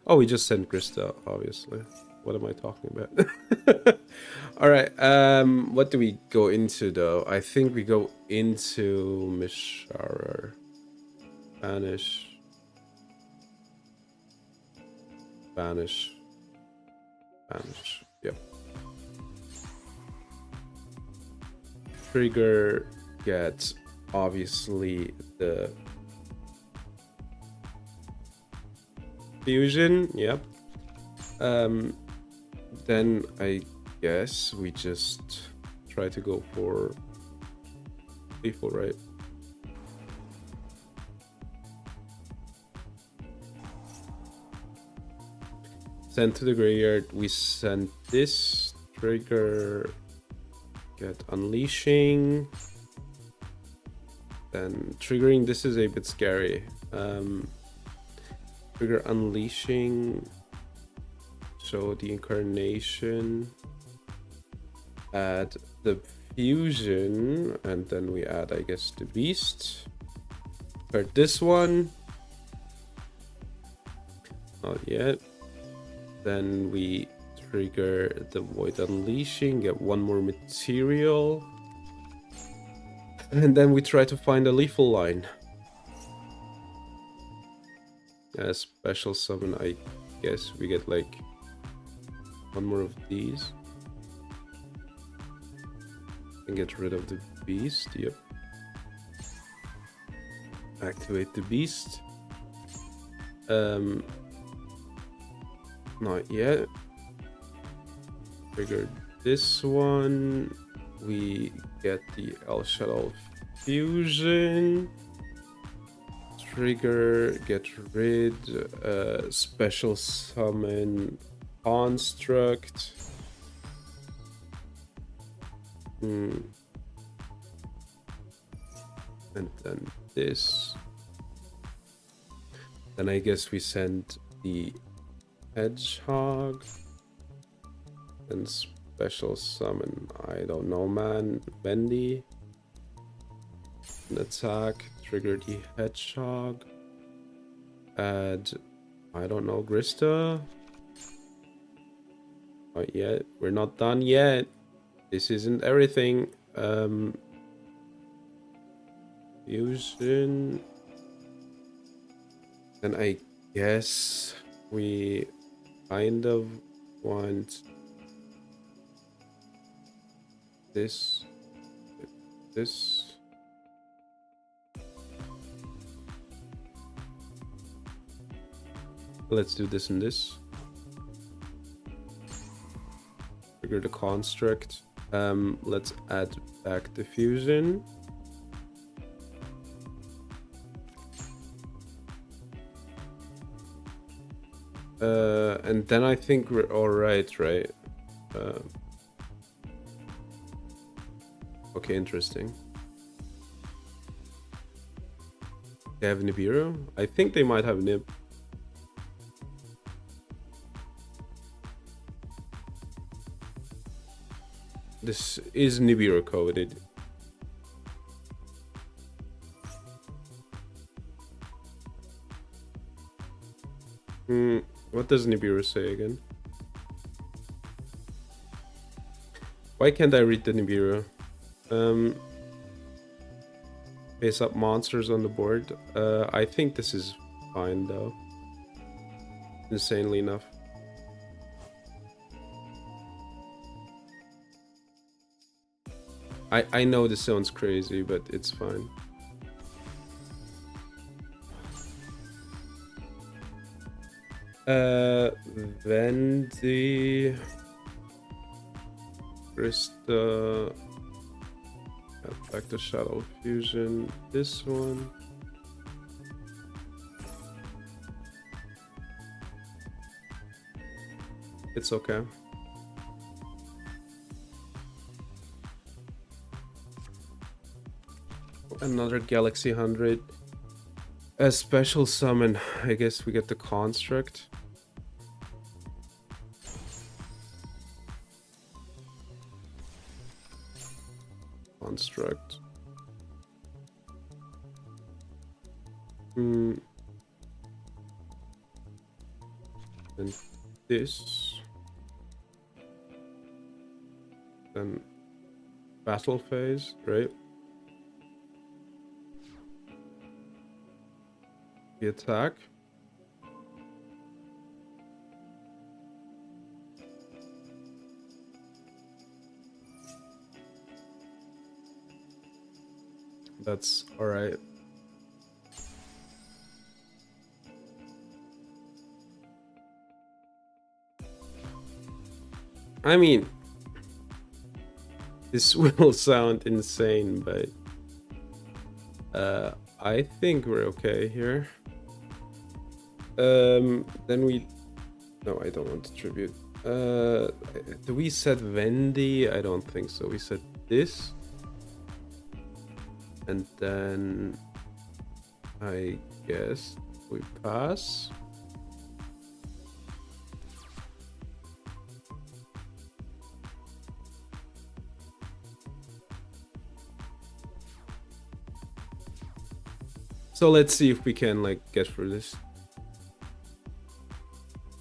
Oh, we just sent Krista, obviously. What am I talking about? Alright, what do we go into though? I think we go into Misharer. Banish. Yep. trigger get obviously the fusion. Yep. Then I guess we just try to go for lethal, right? Send to the graveyard. We send this trigger, get unleashing. Then triggering this is a bit scary. Trigger unleashing. Show the incarnation. Add the fusion, and then we add, I guess, the beast. Start this one. Not yet. Then we trigger the void unleashing, get one more material. And then we try to find a lethal line. A special summon, I guess we get like one more of these. And get rid of the beast, yep. Activate the beast. Not yet. Trigger this one. We get the SHADDOLL fusion. Trigger, get rid, special summon construct. And then this. Then I guess we send the hedgehog and special summon, I don't know, man, Bendy. An attack, trigger the hedgehog. Add, I don't know, Grista. Not yet. We're not done yet. This isn't everything. Fusion. And I guess we kind of want this. Let's do this and this. Trigger the construct. Let's add back the fusion. And then I think we're all right? Okay, interesting. They have Nibiru? I think they might have Nib. This is Nibiru coded. What does Nibiru say again? Why can't I read the Nibiru? Face up monsters on the board. I think this is fine though. Insanely enough. I know this sounds crazy, but it's fine. Vendi, Krista, back to SHADDOLL fusion. This one. It's okay. Another Galaxy 100. A special summon. I guess we get the construct. Construct. And this. Then battle phase, right? The attack. That's alright. I mean, this will sound insane, but I think we're okay here. Then we... No, I don't want to tribute. Do we set Wendy? I don't think so. We set this. And then I guess we pass. So let's see if we can like get through this.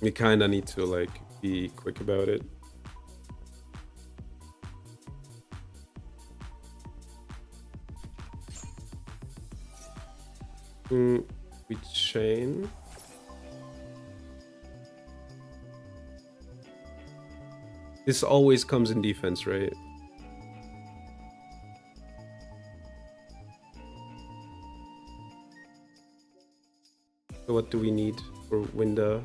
We kind of need to like be quick about it. We chain. This always comes in defense, right? So what do we need for window?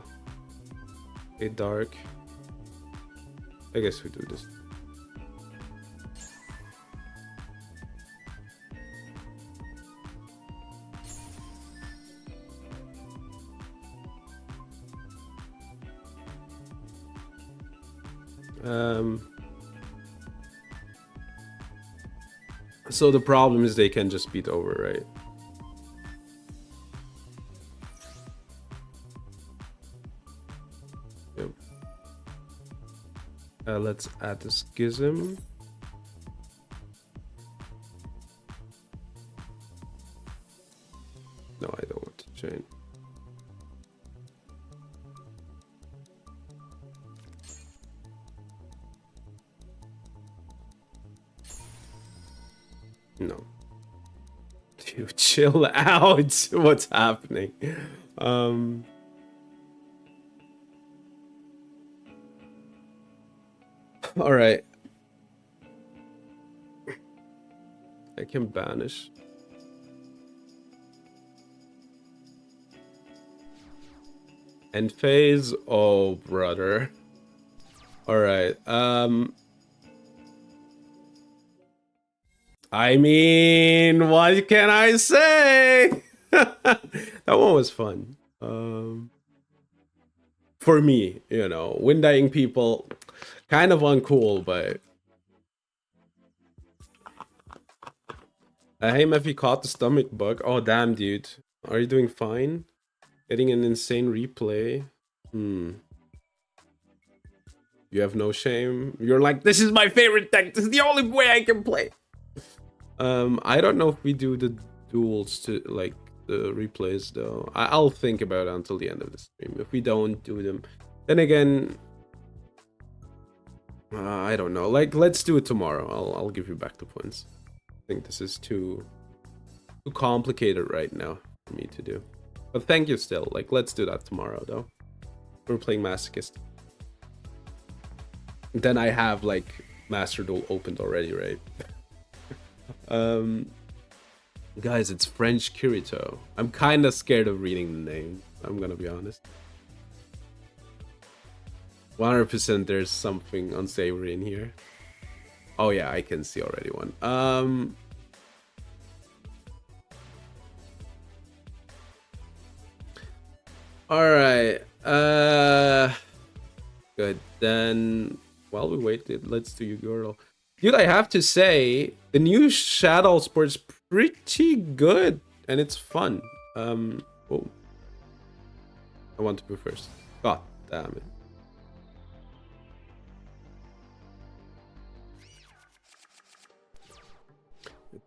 A dark. I guess we do this. So the problem is they can just beat over, right? Yep. Let's add the schism. No, I don't want to chain. No. Dude, chill out. What's happening? All right. I can banish. End phase. Oh, brother. All right. I mean, what can I say? That one was fun. For me, you know, wind dying people, kind of uncool, but hey, Mephi caught the stomach bug. Oh, damn, dude. Are you doing fine? Getting an insane replay. You have no shame. You're like, this is my favorite deck. This is the only way I can play. I don't know if we do the duels to like the replays though. I'll think about it until the end of the stream. If we don't do them, then again, I don't know. Like, let's do it tomorrow. I'll give you back the points. I think this is too complicated right now for me to do. But thank you still. Like, let's do that tomorrow though. We're playing Masochist. Then I have like Master Duel opened already, right? Guys, it's French Kirito. I'm kind of scared of reading the name. I'm gonna be honest. 100% there's something unsavory in here. Oh yeah, I can see already one. All right. Good. Then while we wait, let's do Yu-Gi-Oh! Dude, I have to say, the new SHADDOLL sport's pretty good, and it's fun. Oh. I want to go first. God damn it.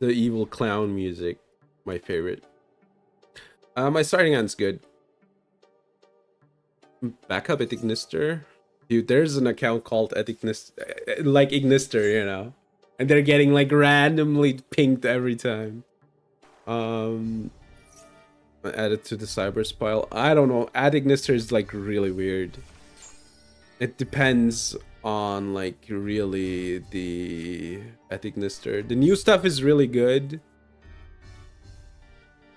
The evil clown music, my favorite. My starting hand's good. Backup at Ignister. Dude, there's an account called Ignister, like Ignister, you know, and they're getting like randomly pinged every time. Add it to the Cybers pile. I don't know. Add Ignister is like really weird. It depends on like really the at Ignister. The new stuff is really good,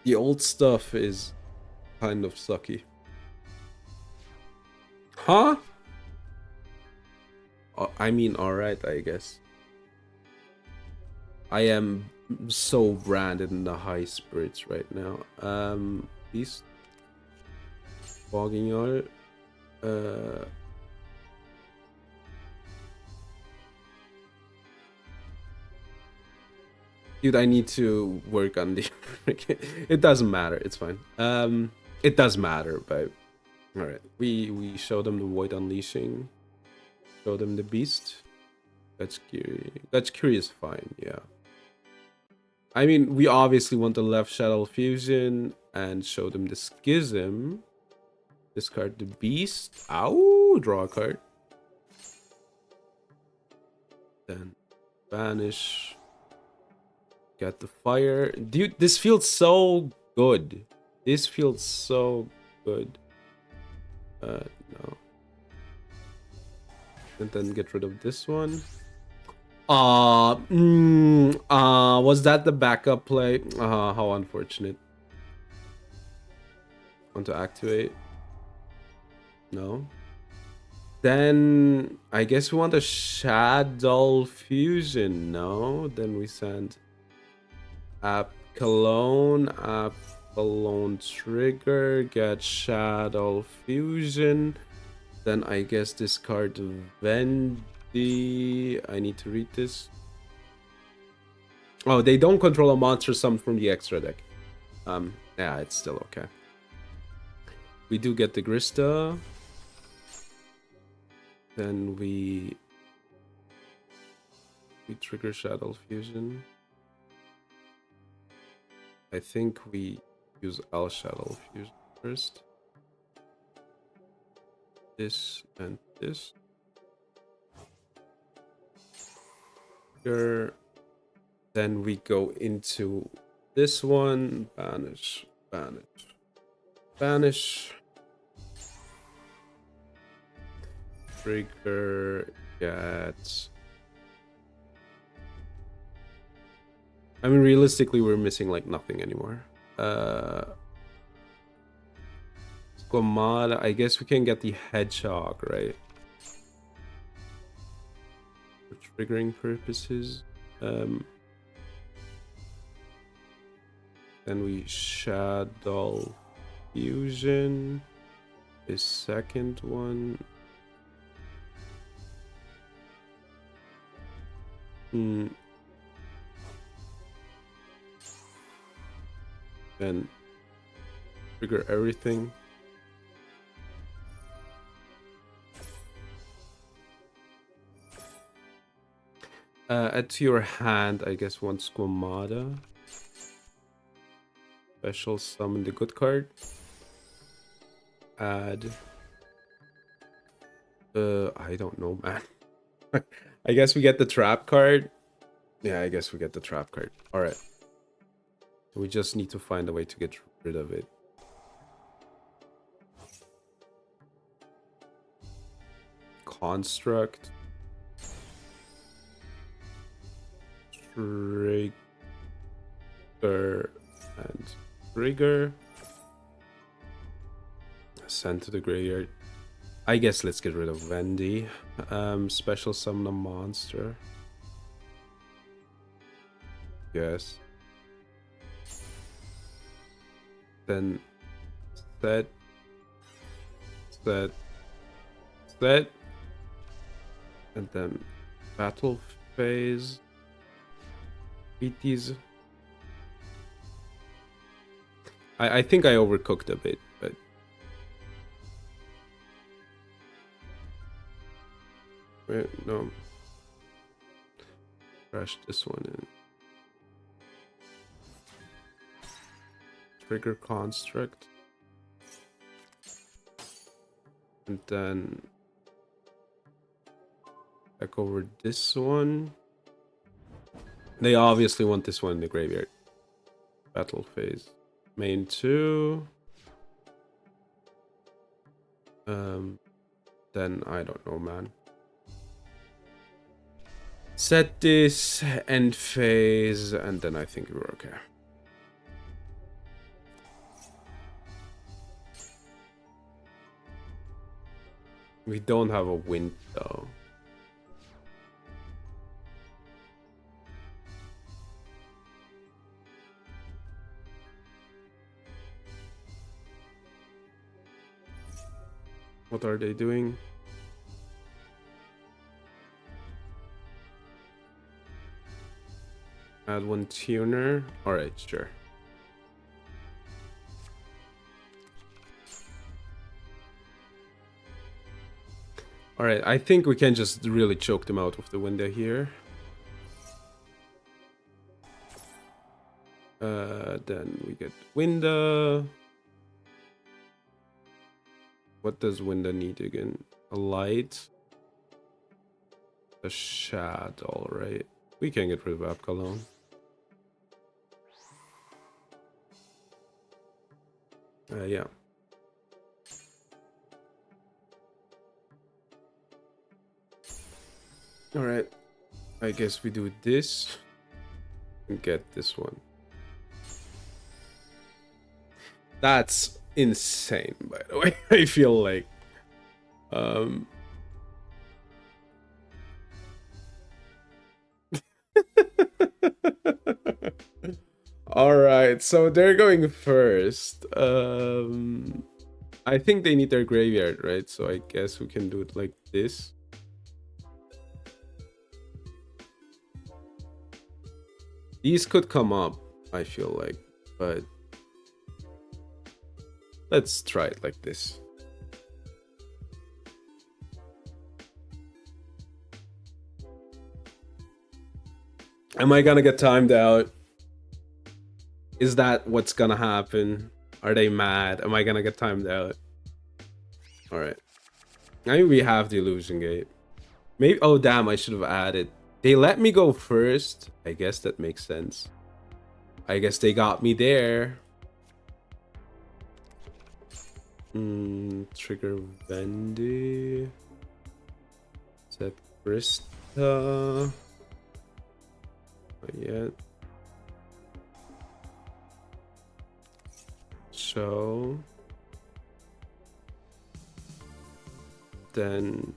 The old stuff is kind of sucky. Huh? I mean, alright, I guess. I am so branded in the high spirits right now. These fogging out. Dude, I need to work on the. It doesn't matter. It's fine. It does matter, but all right. We show them the void unleashing. Show them the beast. That's curious. That's curious. Fine. Yeah. I mean, we obviously want the left shadow fusion and show them the schism. Discard the beast. Ow! Draw a card. Then banish. Get the fire. Dude, this feels so good. This feels so good. No. And then get rid of this one. Was that the backup play? How unfortunate. Want to activate? No. Then I guess we want a SHADDOLL fusion. No. Then we send App Cologne trigger, get SHADDOLL fusion. Then I guess discard Vendy. I need to read this. Oh, they don't control a monster summoned from the extra deck. Yeah, it's still okay. We do get the Grista. Then we trigger SHADDOLL fusion. I think we use SHADDOLL fusion first. This and this. Here. Then we go into this one. Banish, banish, banish. Trigger, get. I mean, realistically, we're missing like nothing anymore. Squamata, I guess we can get the hedgehog, right? For triggering purposes. Then we SHADDOLL fusion. This second one. And trigger everything. Add to your hand, I guess, one Squamata. Special summon the good card. Add. I don't know, man. I guess we get the trap card. Yeah, I guess we get the trap card. All right. We just need to find a way to get rid of it. Construct. Trigger and trigger. Send to the graveyard. I guess let's get rid of Vendy. Special summon a monster. Yes. Then set. And then battle phase. Beat these. I think I overcooked a bit, but wait, no. Crash this one in. Trigger construct. And then back over this one. They obviously want this one in the graveyard. Battle phase. Main 2. Then I don't know, man. Set this end phase, and then I think we're okay. We don't have a wind though. What are they doing? Add one tuner. Alright, sure. Alright, I think we can just really choke them out with the window here. Then we get window. What does window need again? A light. A SHADDOLL, right? We can get rid of Abkalon. Yeah. Alright. I guess we do this and get this one. That's insane, by the way. I feel like all right, so they're going first. I think they need their graveyard, right? So I guess we can do it like this. These could come up, I feel like, but let's try it like this. Am I gonna get timed out? Is that what's gonna happen? Are they mad? Am I gonna get timed out? Alright. Maybe we have the illusion gate. Maybe. Oh, damn, I should have added. They let me go first. I guess that makes sense. I guess they got me there. Trigger Vendy. Set Krista. Not yet. So then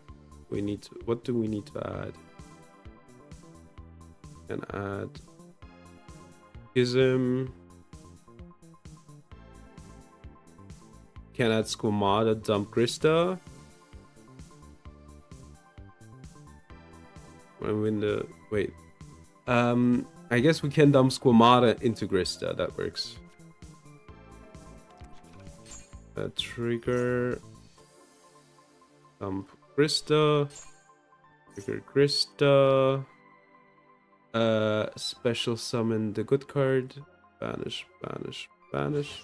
we need to, what do we need to add? And add Ism. Can add Squamata, dump Krista. When the wait. I guess we can dump Squamata into Krista. That works. Trigger. Dump Krista. Trigger Krista. Special summon the good card. Banish, banish, banish.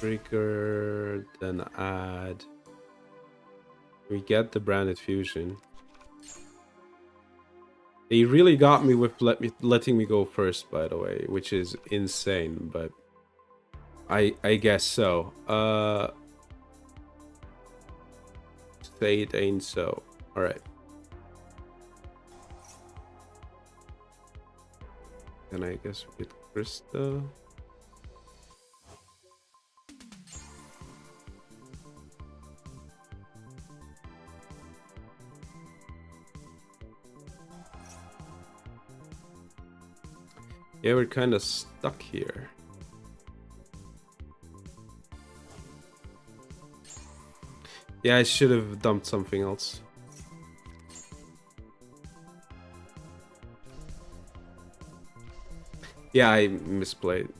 Trigger, then add. We get the branded fusion. They really got me with letting me go first, by the way, which is insane, but I guess so. Say it ain't so. Alright. Then I guess we get Krista. Yeah, we're kind of stuck here. Yeah, I should have dumped something else. Yeah, I misplayed.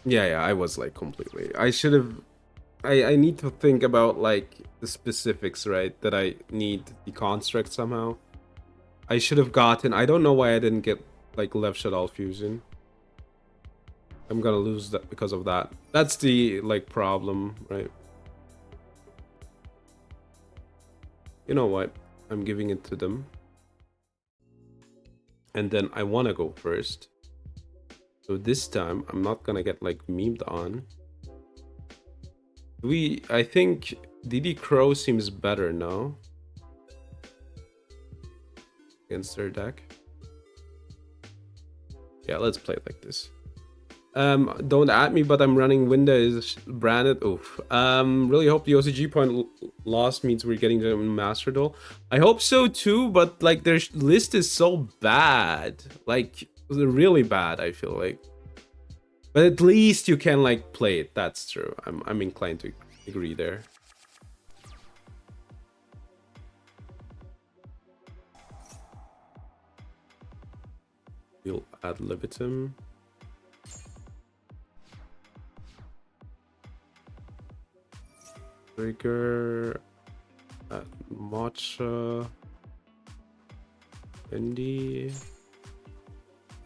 Yeah, I was like completely. I should have. I need to think about like the specifics, right? That I need the construct somehow. I should have gotten. I don't know why I didn't get like left SHADDOLL fusion. I'm gonna lose that because of that. That's the like problem, right? You know what? I'm giving it to them. And then I want to go first. So this time I'm not gonna get like memed on. I think DD Crow seems better now against their deck. Yeah, let's play it like this. Don't at me, but I'm running Windows branded. Oof. Really hope the OCG point loss means we're getting the Master Duel. I hope so too, but like their list is so bad. Like really bad, I feel like. But at least you can like play it. That's true. I'm inclined to agree there. We'll ad libitum. Trigger. Matcha. Indy.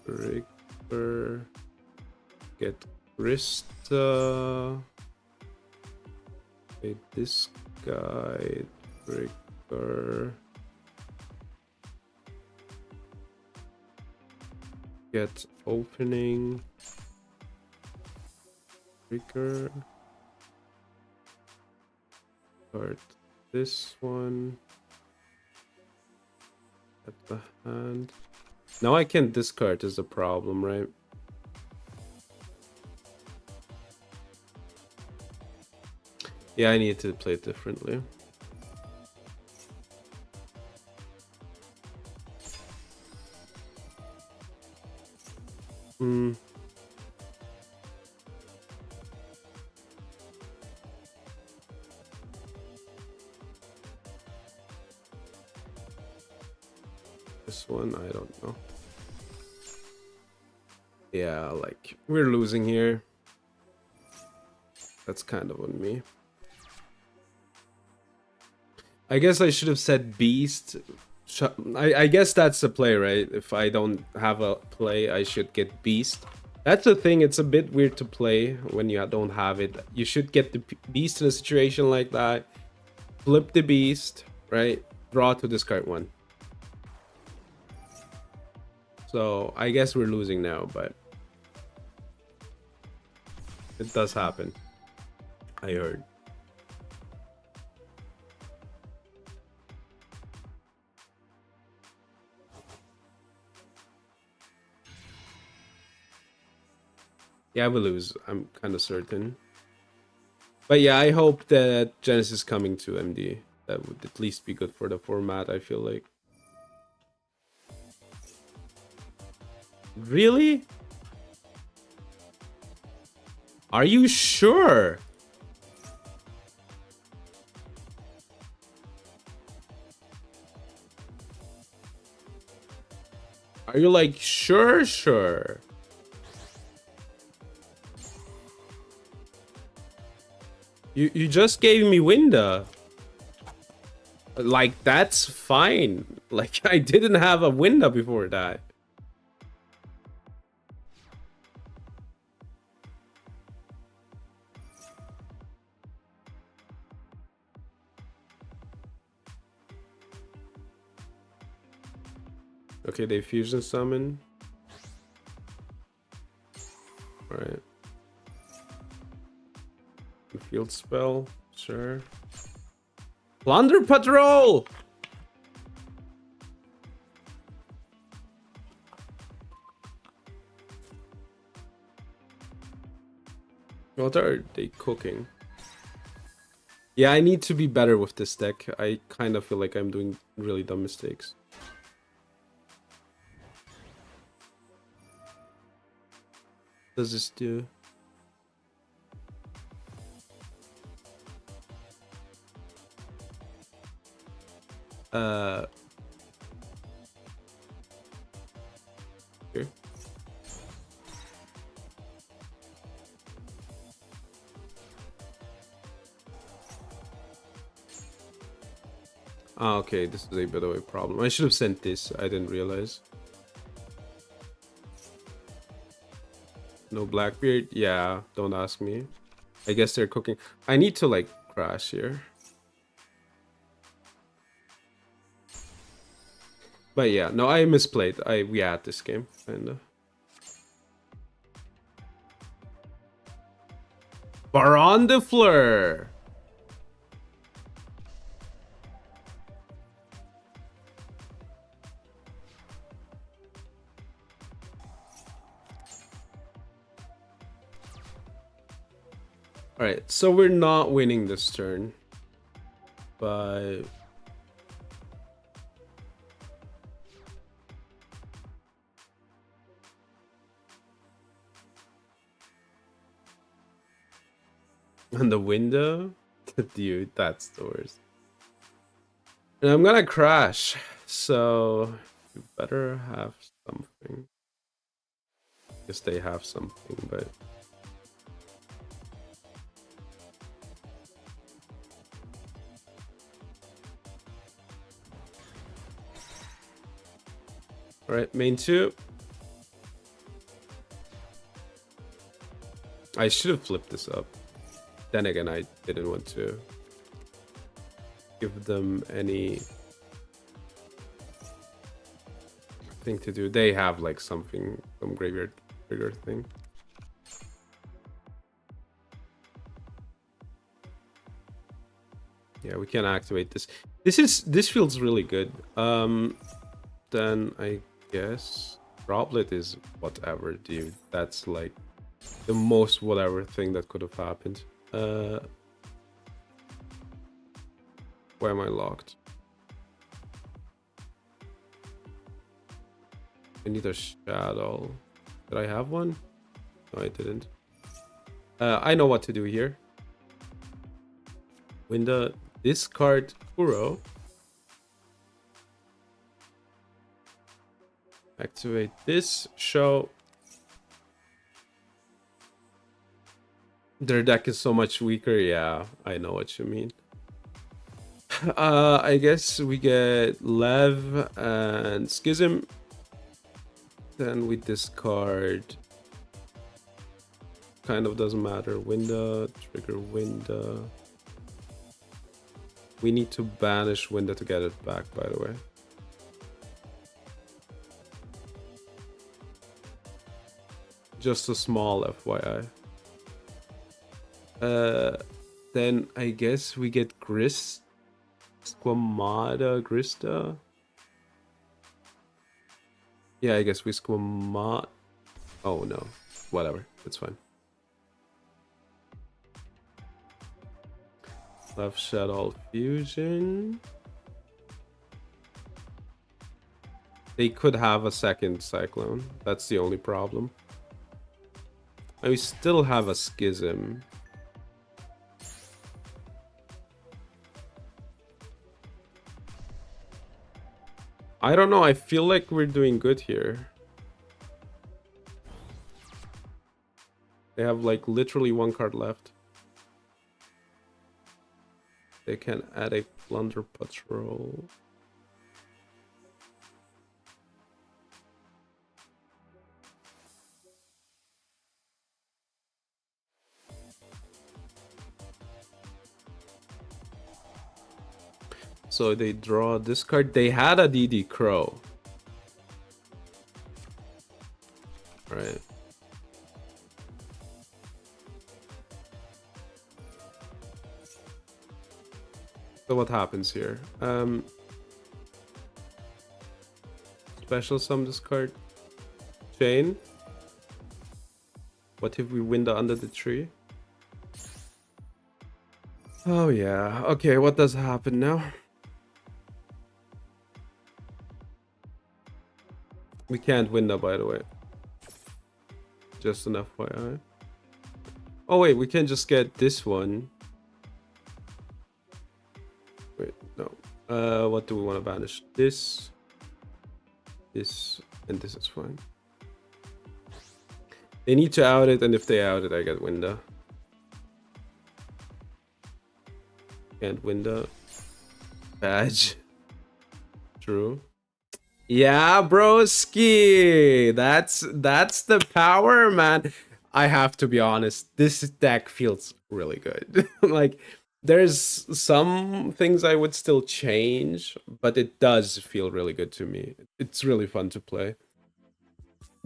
Trigger. Get Krista. Okay, this guy. Trigger. Get opening. Trigger. Start this one. At the hand. Now I can discard is the problem, right? Yeah, I need to play it differently. This one, I don't know. Yeah, like, we're losing here. That's kind of on me. I guess I should have said Beast. I guess that's the play, right? If I don't have a play, I should get Beast. That's the thing, it's a bit weird to play when you don't have it. You should get the Beast in a situation like that. Flip the Beast, right? Draw to discard one. So I guess we're losing now, but it does happen. I heard. Yeah, we lose. I'm kind of certain. But yeah, I hope that Genesys coming to MD. That would at least be good for the format, I feel like. Really? Are you sure? Are you like sure? You just gave me Winda. Like, that's fine. Like, I didn't have a Winda before that. Okay, they fusion summon. Alright. Field spell, sure. Plunder Patrol! What are they cooking? Yeah, I need to be better with this deck. I kind of feel like I'm doing really dumb mistakes. What does this do? Here. Ah, okay, this is a bit of a problem. I should have sent this. I didn't realize. No Blackbeard? Yeah, don't ask me. I guess they're cooking. I need to, like, crash here. But yeah, no, I misplayed. We had this game, kinda. Baron de Fleur! All right, so we're not winning this turn, but on the window, dude, that's the worst. And I'm gonna crash, so you better have something. Guess they have something, but all right, main 2. I should have flipped this up. Then again, I didn't want to give them any thing to do. They have like something, some graveyard trigger thing. Yeah, we can activate this. This feels really good. Then I guess Droplet is whatever, dude. That's like the most whatever thing that could have happened. Why am I locked? I need a SHADDOLL. Did I have one? No, I didn't. I know what to do here. Window, discard Kuro. Activate this, show. Their deck is so much weaker. Yeah, I know what you mean. I guess we get Lev and Schism. Then we discard. Kind of doesn't matter. Window, trigger window. We need to banish window to get it back, by the way. Just a small FYI. Then I guess we get Squamata Grista. Yeah, I guess we Squamat. Oh no, whatever, it's fine. Left SHADDOLL Fusion. They could have a second Cyclone. That's the only problem. And we still have a Schism. I don't know, I feel like we're doing good here. They have like literally one card left. They can add a Plunder Patrol. So they draw this card. They had a DD Crow. Right. So what happens here? Special summon this card. Chain. What if we win the under the tree? Oh yeah. Okay, what does happen now? We can't win that, by the way. Just an FYI. Oh wait, we can just get this one. Wait, no. What do we want to banish? This, and this is fine. They need to out it, and if they out it, I get window. Can't window. Badge. True. Yeah, broski. That's the power, man. I have to be honest. This deck feels really good. Like, there's some things I would still change, but it does feel really good to me. It's really fun to play.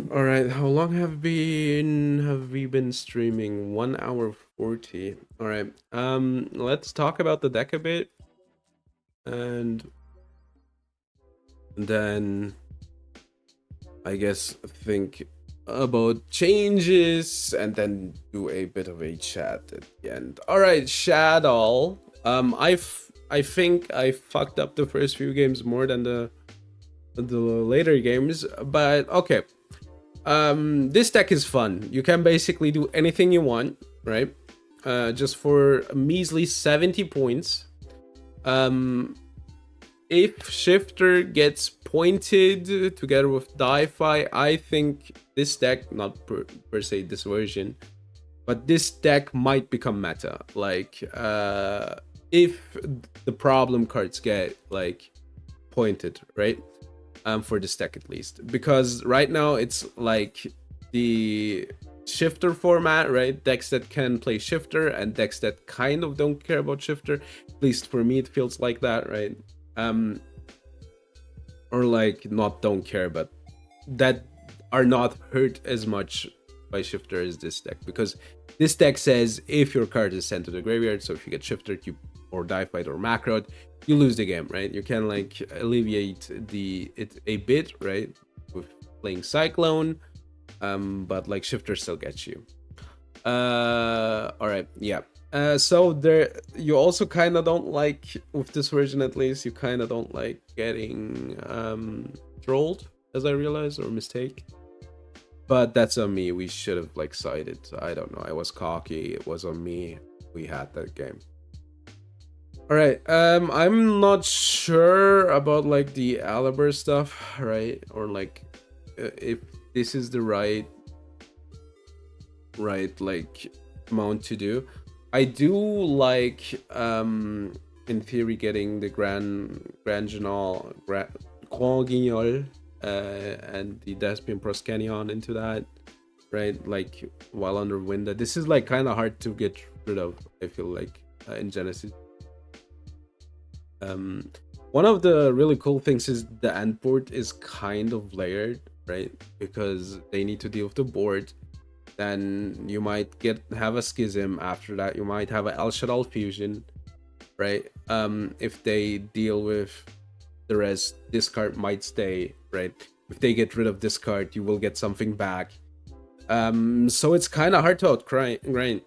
All right, how long have we been streaming? 1 hour 40. All right. Let's talk about the deck a bit. And then I guess think about changes and then do a bit of a chat at the end. All right, SHADDOLL. I think I fucked up the first few games more than the later games, but okay. This deck is fun. You can basically do anything you want, right? Just for a measly 70 points. If Shifter gets pointed together with Di-Fi, I think this deck, not per se this version, but this deck might become meta. Like, if the problem cards get like pointed, right? For this deck at least, because right now it's like the Shifter format, right? Decks that can play Shifter and decks that kind of don't care about Shifter. At least for me, it feels like that, right? Or like not don't care, but that are not hurt as much by Shifter as this deck, because this deck says if your card is sent to the graveyard, so if you get Shifted, you or Di-Fight or Macrod, you lose the game, right? You can like alleviate it a bit, right, with playing Cyclone, but like Shifter still gets you. All right, yeah. So there, you also kind of don't like, with this version at least, you kind of don't like getting trolled, as I realize, or mistake. But that's on me. We should have like sided. I don't know. I was cocky. It was on me. We had that game. All right. I'm not sure about like the Aliber stuff, right? Or like if this is the right like amount to do. I do like in theory getting the Grand Guignol and the Despian Proscenion into that, right? Like while under Winda. This is like kind of hard to get rid of, I feel like, in Genesys. One of the really cool things is the end board is kind of layered, right? Because they need to deal with the board. Then you might have a Schism. After that, you might have a SHADDOLL fusion, right? If they deal with the rest, this card might stay, right? If they get rid of this card, you will get something back. So it's kind of hard to outgrind.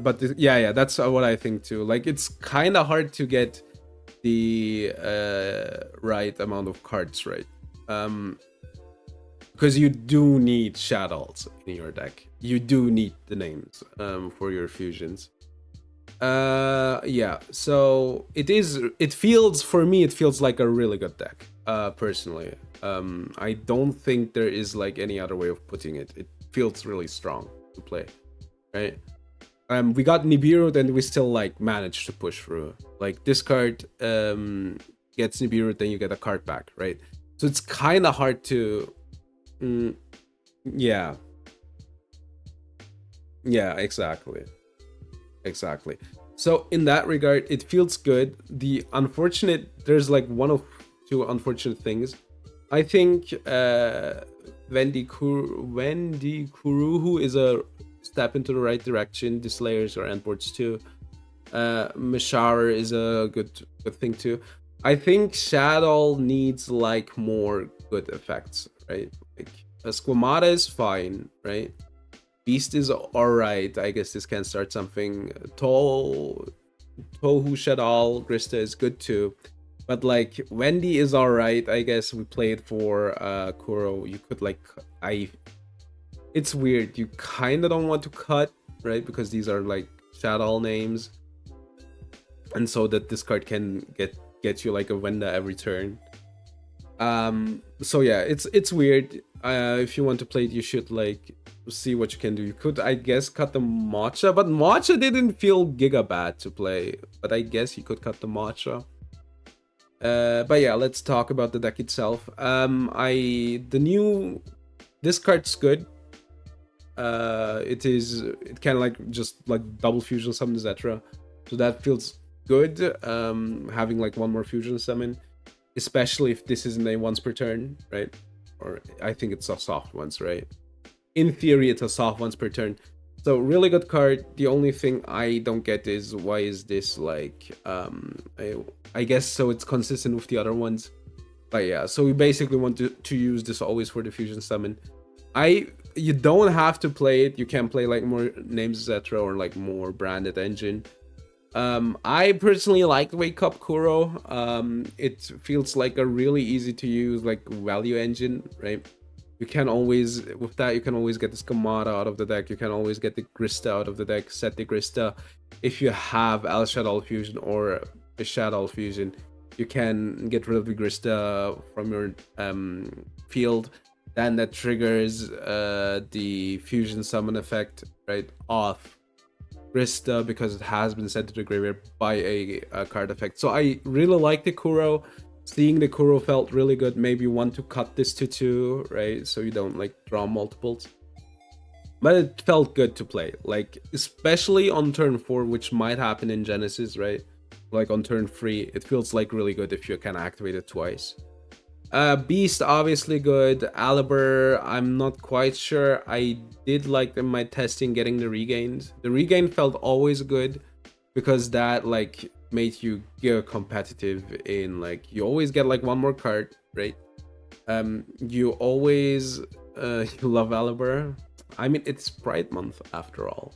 But yeah, that's what I think too. Like it's kind of hard to get the right amount of cards, right? Because you do need SHADDOLLs in your deck. You do need the names for your fusions. Yeah, so it feels like a really good deck, personally. I don't think there is like any other way of putting it. It feels really strong to play, right? We got Nibiru, then we still like managed to push through. Like this card gets Nibiru, then you get a card back, right? So it's kind of hard to yeah, exactly. So in that regard, it feels good. There's like one of two unfortunate things. I think Wendy Kuruhu is a step into the right direction. The Slayers are endboards too. Mashara is a good thing too. I think SHADDOLL needs like more good effects, right? Like Squamata is fine, right? Beast is alright. I guess this can start something. Tohu SHADDOLL Grista is good too. But like Wendy is alright. I guess we played for Kuro. You could like it's weird. You kinda don't want to cut, right? Because these are like SHADDOLL names. And so that this card can get you like a Wenda every turn. So yeah, it's weird. If you want to play it, you should like see what you can do. You could, I guess, cut the Matcha, but Matcha didn't feel giga bad to play. But I guess you could cut the Matcha. But yeah, let's talk about the deck itself. This card's good. It can like just like double fusion summon, etc. So that feels good. Having like one more fusion summon, especially if this isn't a once per turn, right? Or I think it's a soft once, right? In theory, it's a soft once per turn. So really good card. The only thing I don't get is why is this like I guess so it's consistent with the other ones. But yeah, so we basically want to use this always for the fusion summon. You don't have to play it. You can play like more names, etc., or like more branded engine. I personally like Wake Up Kuro. It feels like a really easy to use like value engine, right? You can always, with that, you can always get the Skamata out of the deck. You can always get the Grista out of the deck, set the Grista. If you have SHADDOLL Fusion or a SHADDOLL Fusion, you can get rid of the Grista from your field. Then that triggers the Fusion Summon effect, right, off Grista because it has been sent to the graveyard by a card effect. So I really like the Kuro. Seeing the Kuro felt really good. Maybe you want to cut this to 2, right? So you don't like draw multiples. But it felt good to play. Like, especially on turn 4, which might happen in Genesys, right? Like on turn 3, it feels like really good if you can activate it twice. Beast, obviously good. Aliber, I'm not quite sure. I did like in my testing getting the regains. The regain felt always good because that like made you get competitive in like you always get like one more card, right? You always you love Aliber. I mean, it's Pride Month after all.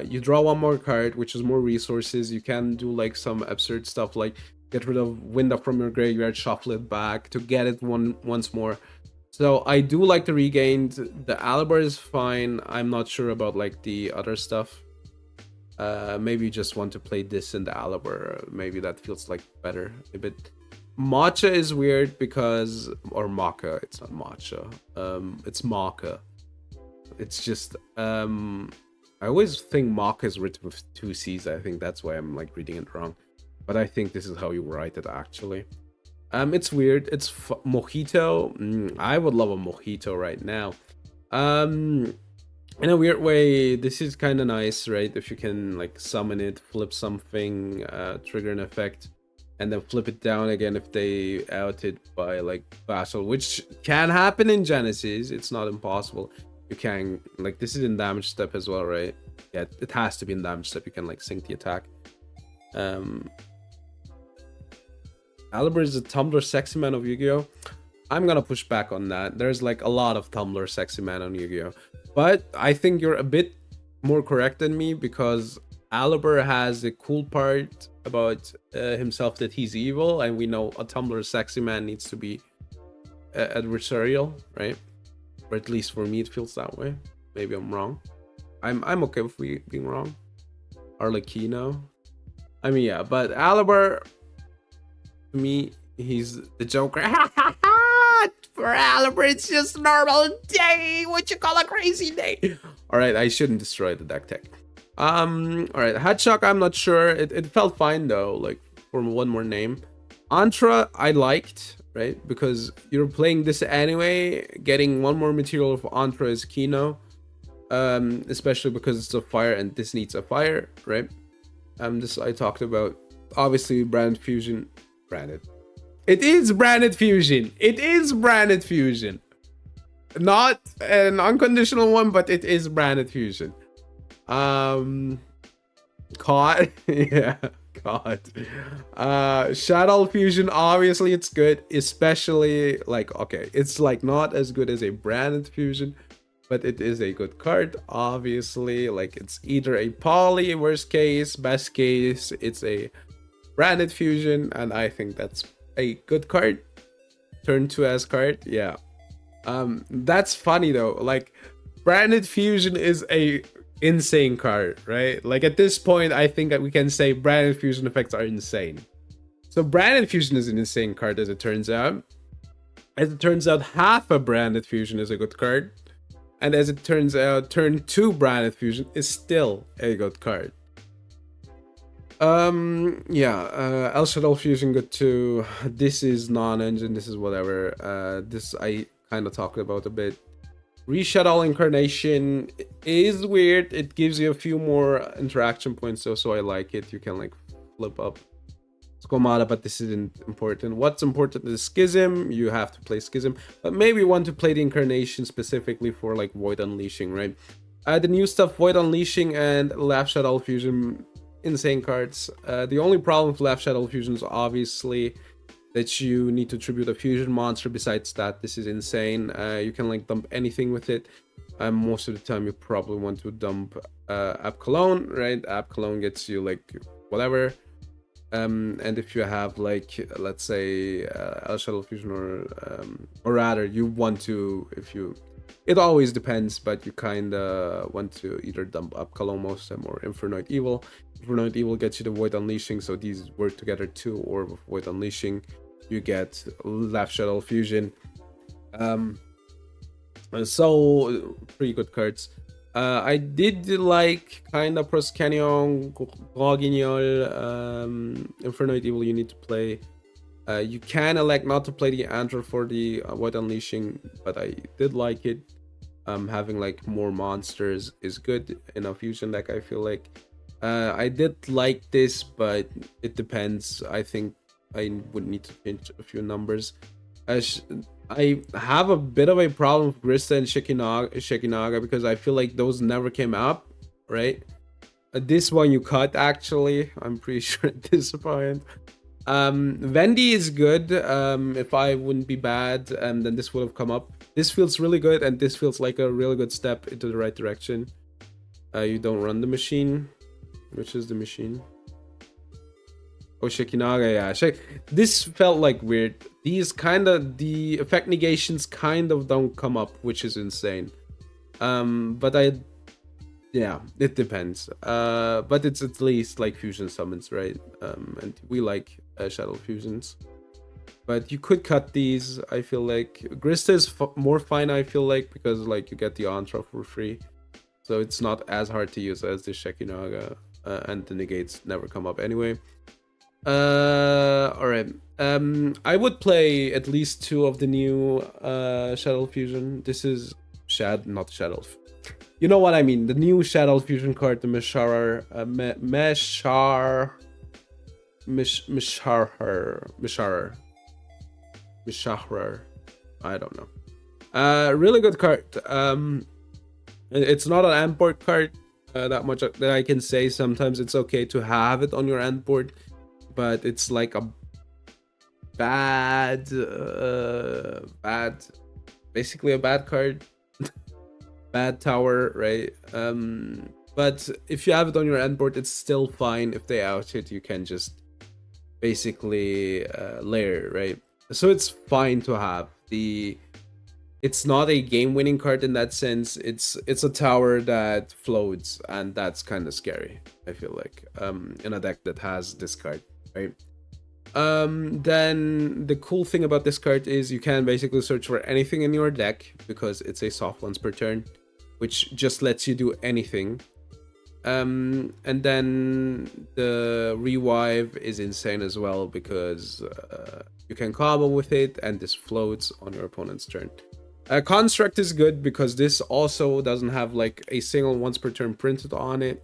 You draw one more card, which is more resources. You can do like some absurd stuff like get rid of Wind Up from your graveyard, shuffle it back to get it once more. So I do like the regained. The Aliber is fine. I'm not sure about like the other stuff. Maybe you just want to play this in the Aliber. Maybe that feels like better a bit. Matcha is weird because, or Macha, it's not Matcha. It's Macha. It's just, I always think Macha is written with 2 C's. I think that's why I'm like reading it wrong. But I think this is how you write it actually. It's weird. It's Mojito. I would love a Mojito right now. In a weird way, this is kind of nice, right? If you can like summon it, flip something, trigger an effect, and then flip it down again if they out it by like Vassal, which can happen in Genesys. It's not impossible. You can like this is in damage step as well, right? Yeah, it has to be in damage step. You can like sync the attack. Aliber is a Tumblr sexy man of Yu-Gi-Oh! I'm gonna push back on that. There's like a lot of Tumblr sexy man on Yu-Gi-Oh! But I think you're a bit more correct than me because Aliber has a cool part about himself that he's evil, and we know a Tumblr sexy man needs to be adversarial, right? Or at least for me it feels that way. Maybe I'm wrong. I'm okay with being wrong. Arlecchino. I mean, yeah, but Aliber, to me, he's the Joker. For Aliber, it's just a normal day. What you call a crazy day? All right, I shouldn't destroy the deck tech. All right, Headshock, I'm not sure. It felt fine though, like for one more name. Antra, I liked, right? Because you're playing this anyway. Getting one more material of Antra is Kino. Especially because it's a fire and this needs a fire, right? This I talked about. Obviously, branded fusion. Branded. It is branded fusion. It is branded fusion. Not an unconditional one, but it is branded fusion. Caught. Yeah, caught. SHADDOLL fusion, obviously it's good, especially like, okay, it's like not as good as a branded fusion, but it is a good card, obviously. Like it's either a poly, worst case, best case, it's a branded fusion, and I think that's a good card. Turn 2S card, yeah. That's funny though, like branded fusion is a insane card, right? Like at this point I think that we can say branded fusion effects are insane. So branded fusion is an insane card, as it turns out. As it turns out, half a branded fusion is a good card, and as it turns out, turn 2 branded fusion is still a good card. Yeah, SHADDOLL fusion good too. This is non-engine, this is whatever. This I kind of talked about a bit. SHADDOLL incarnation is weird. It gives you a few more interaction points though, so I like it. You can like flip up Skomata, but this isn't important. What's important is Schism. You have to play Schism, but maybe you want to play the incarnation specifically for like Void Unleashing, right? The new stuff, Void Unleashing and SHADDOLL fusion, insane cards. The only problem with SHADDOLL fusion is obviously that you need to tribute a fusion monster. Besides that, this is insane. You can like dump anything with it. Most of the time you probably want to dump App Cologne, right? App Cologne gets you like whatever. And if you have like, let's say SHADDOLL Fusion, or rather you want to, if you, it always depends, but you kind of want to either dump Up Cologne most of them or Infernoid Evil. Infernoid Evil gets you the Void Unleashing, so these work together too, or with Void Unleashing you get left SHADDOLL Fusion. So pretty good cards. I did like kind of Proscanyon, Groguignol, Infernoid Evil you need to play. You can elect not to play the Antler for the Void Unleashing, but I did like it. Having like more monsters is good in a fusion deck, I feel like. I did like this, but it depends. I think I would need to change a few numbers. I have a bit of a problem with Grista and Shekinaga because I feel like those never came up, right? This one you cut, actually. I'm pretty sure at this point. Vendy is good. If I wouldn't be bad, then this would have come up. This feels really good, and this feels like a really good step into the right direction. You don't run the machine. Which is the machine? Oh, Shekinaga, yeah. This felt like weird. These kind of, the effect negations kind of don't come up, which is insane. But yeah, it depends. But it's at least like fusion summons, right? And we like SHADDOLL fusions. But you could cut these, I feel like. Grista is more fine, I feel like, because like you get the Antra for free. So it's not as hard to use as the Shekinaga. And the negates never come up anyway. Alright. I would play at least 2 of the new SHADDOLL Fusion. This is not SHADDOLL. You know what I mean. The new SHADDOLL Fusion card, the Misharer. Misharer. I don't know. Really good card. It's not an end board card. That much that I can say. Sometimes it's okay to have it on your end board, but it's like a basically a bad card. Bad tower, right? But if you have it on your end board, it's still fine. If they out it, you can just basically layer, right? So it's fine to have. It's not a game-winning card in that sense. It's a tower that floats, and that's kind of scary, I feel like, in a deck that has this card, right? Then the cool thing about this card is you can basically search for anything in your deck because it's a soft once per turn, which just lets you do anything. And then the revive is insane as well because you can combo with it, and this floats on your opponent's turn. Construct is good because this also doesn't have like a single once per turn printed on it,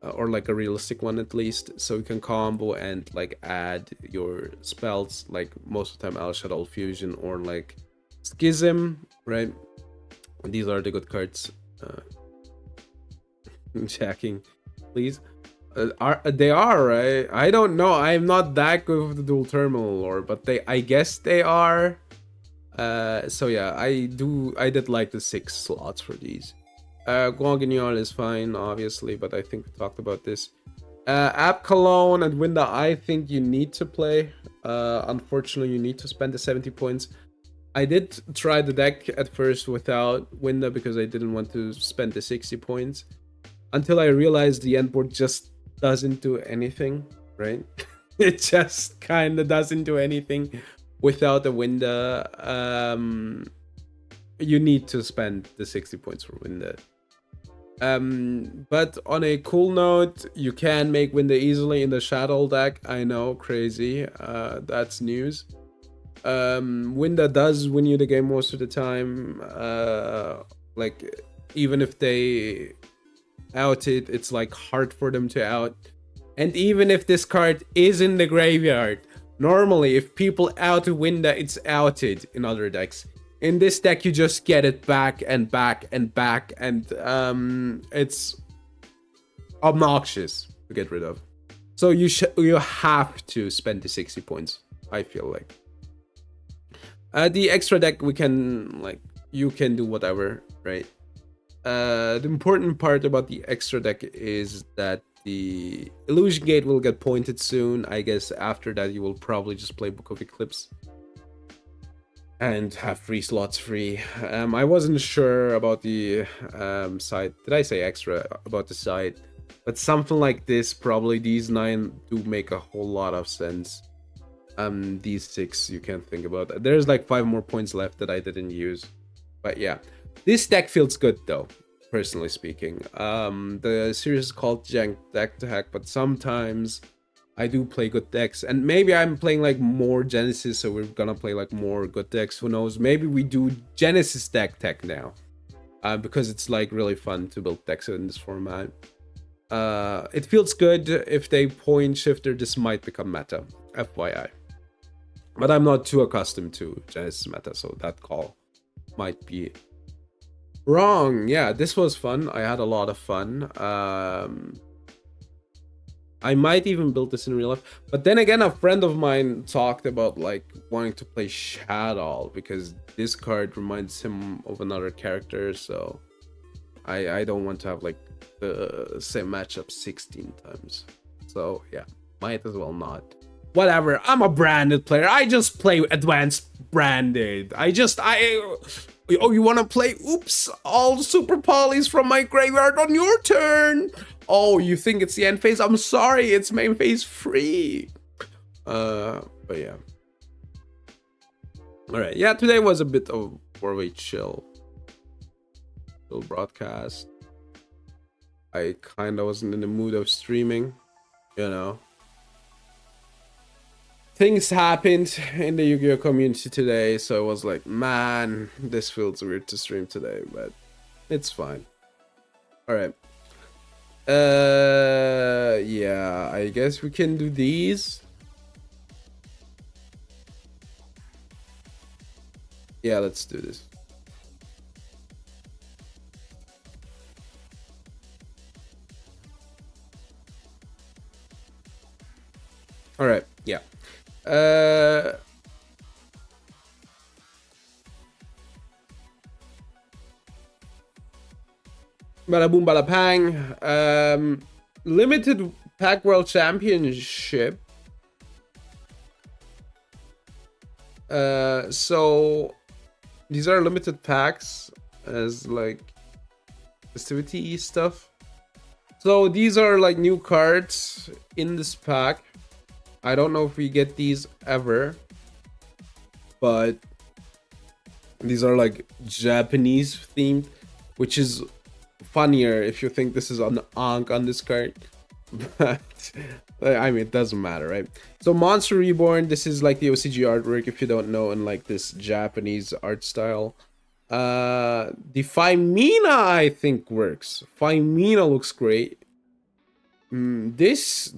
or like a realistic one at least, so you can combo and like add your spells, like most of the time SHADDOLL Fusion or like Schism, right? These are the good cards. Checking, please. They are, right? I don't know. I'm not that good with the dual terminal lore, but I guess they are. So yeah, I did like the 6 slots for these. Groguignol is fine, obviously, but I think we talked about this. App Cologne and Winda, I think you need to play. Unfortunately, you need to spend the 70 points. I did try the deck at first without Winda because I didn't want to spend the 60 points. Until I realized the end board just doesn't do anything, right? It just kind of doesn't do anything. Without a Winda, you need to spend the 60 points for Winda. But on a cool note, you can make Winda easily in the SHADDOLL deck. I know, crazy. That's news. Winda does win you the game most of the time. Like, even if they out it, it's like hard for them to out. And even if this card is in the graveyard, normally, if people out Winda, it's outed in other decks. In this deck, you just get it back and back and back, and it's obnoxious to get rid of. So you have to spend the 60 points. I feel like. The extra deck, we can, like, you can do whatever, right? The important part about the extra deck is that the Illusion Gate will get pointed soon. I guess after that you will probably just play Book of Eclipse and have 3 slots free. I wasn't sure about the side. Did I say extra about the side? But something like this, probably these 9 do make a whole lot of sense. These 6 you can't think about. There's like 5 more points left that I didn't use. But yeah, this deck feels good though, personally speaking. The series is called Jank Deck to Hack, but sometimes I do play good decks, and maybe I'm playing like more Genesys, so we're gonna play like more good decks. Who knows? Maybe we do Genesys deck tech now, because it's like really fun to build decks in this format. It feels good. If they point shifter, this might become meta, FYI. But I'm not too accustomed to Genesys meta, so that call might be wrong. Yeah, this was fun. I had a lot of fun. I might even build this in real life. But then again, a friend of mine talked about like wanting to play SHADDOLL because this card reminds him of another character. So I don't want to have like the same matchup 16 times. So yeah, might as well not. Whatever, I'm a branded player. I just play advanced branded. Oh, you want to play? Oops, all super polys from my graveyard on your turn. Oh, you think it's the end phase? I'm sorry, it's main phase free. But yeah. All right, yeah, today was a bit of more of a chill broadcast. I kind of wasn't in the mood of streaming, you know. Things happened in the Yu-Gi-Oh community today, so I was like, man, this feels weird to stream today, but it's fine. All right. Yeah, I guess we can do these. Yeah, let's do this. All right, yeah. Bada boom, bada pang. Limited Pack World Championship. So these are limited packs as like festivity stuff. So these are like new cards in this pack. I don't know if we get these ever, but these are like Japanese themed, which is funnier if you think this is an Ankh on this card. But I mean, it doesn't matter, right? So Monster Reborn, this is like the OCG artwork if you don't know, and like this Japanese art style. The Femina I think works. Femina looks great. This,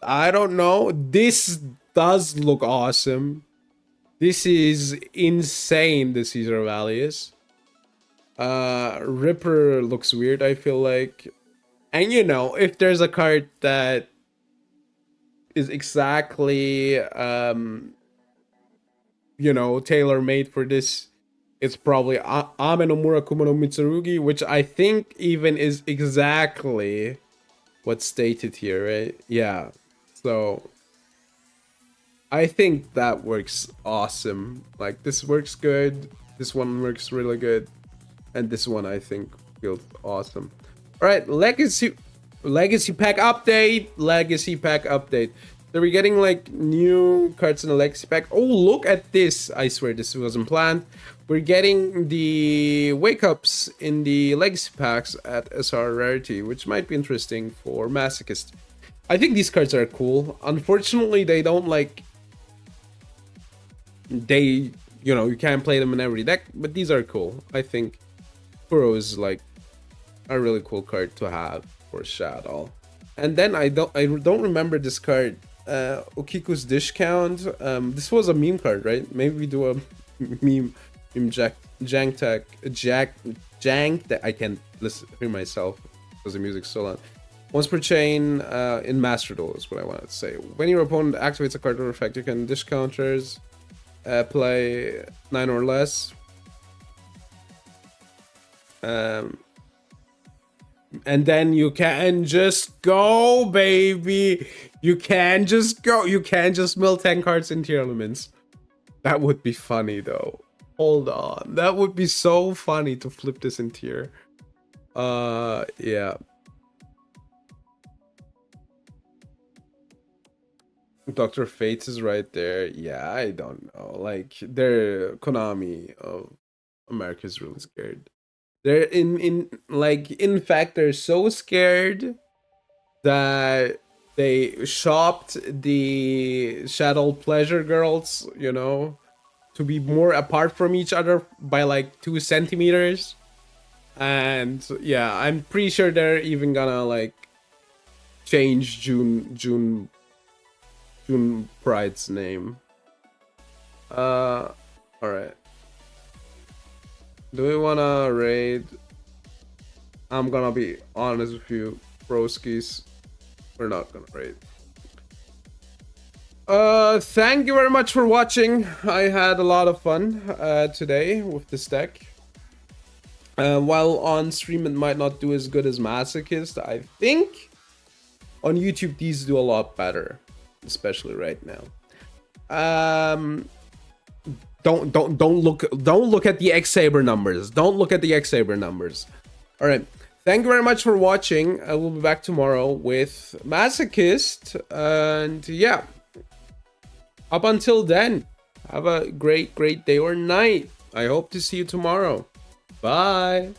I don't know. This does look awesome. This is insane, the Caesar Valius. Ripper looks weird, I feel like. And you know, if there's a card that is exactly you know, tailor-made for this, it's probably Ame no Murakuma no Mitsurugi, which I think even is exactly what's stated here, right? Yeah. So I think that works awesome. Like, this works good. This one works really good. And this one I think feels awesome. All right, legacy pack update. So we're getting like new cards in the legacy pack. Oh, look at this. I swear this wasn't planned. We're getting the wake ups in the legacy packs at SR rarity, which might be interesting for Masochist. I think these cards are cool. Unfortunately, they don't like, you know, you can't play them in every deck, but these are cool. I think Kuro is like a really cool card to have for SHADDOLL. And then I don't remember this card. Okiku's Dish Count. This was a meme card, right? Maybe we do a meme Jank that I can't hear myself because the music's so loud. Once per chain in Master Duel is what I wanted to say. When your opponent activates a card or effect, you can dish counters, play 9 or less. And then you can just go, baby. You can just go. You can just mill 10 cards into your elements. That would be funny, though. Hold on. That would be so funny to flip this in tier. Yeah. Dr. Fates is right there. Yeah, I don't know. Like, they're Konami of America is really scared. They're in fact, they're so scared that they shopped the SHADDOLL pleasure girls, you know, to be more apart from each other by like 2 centimeters. And yeah, I'm pretty sure they're even gonna like change June Pride's name. Alright. Do we wanna raid? I'm gonna be honest with you, broskies. We're not gonna raid. Thank you very much for watching. I had a lot of fun today with this deck. While on stream it might not do as good as Masochist, I think on YouTube these do a lot better, especially right now. Don't look at the X-Saber numbers. Don't look at the X-Saber numbers. All right. Thank you very much for watching. I will be back tomorrow with Masochist. And yeah, up until then, have a great day or night. I hope to see you tomorrow. Bye.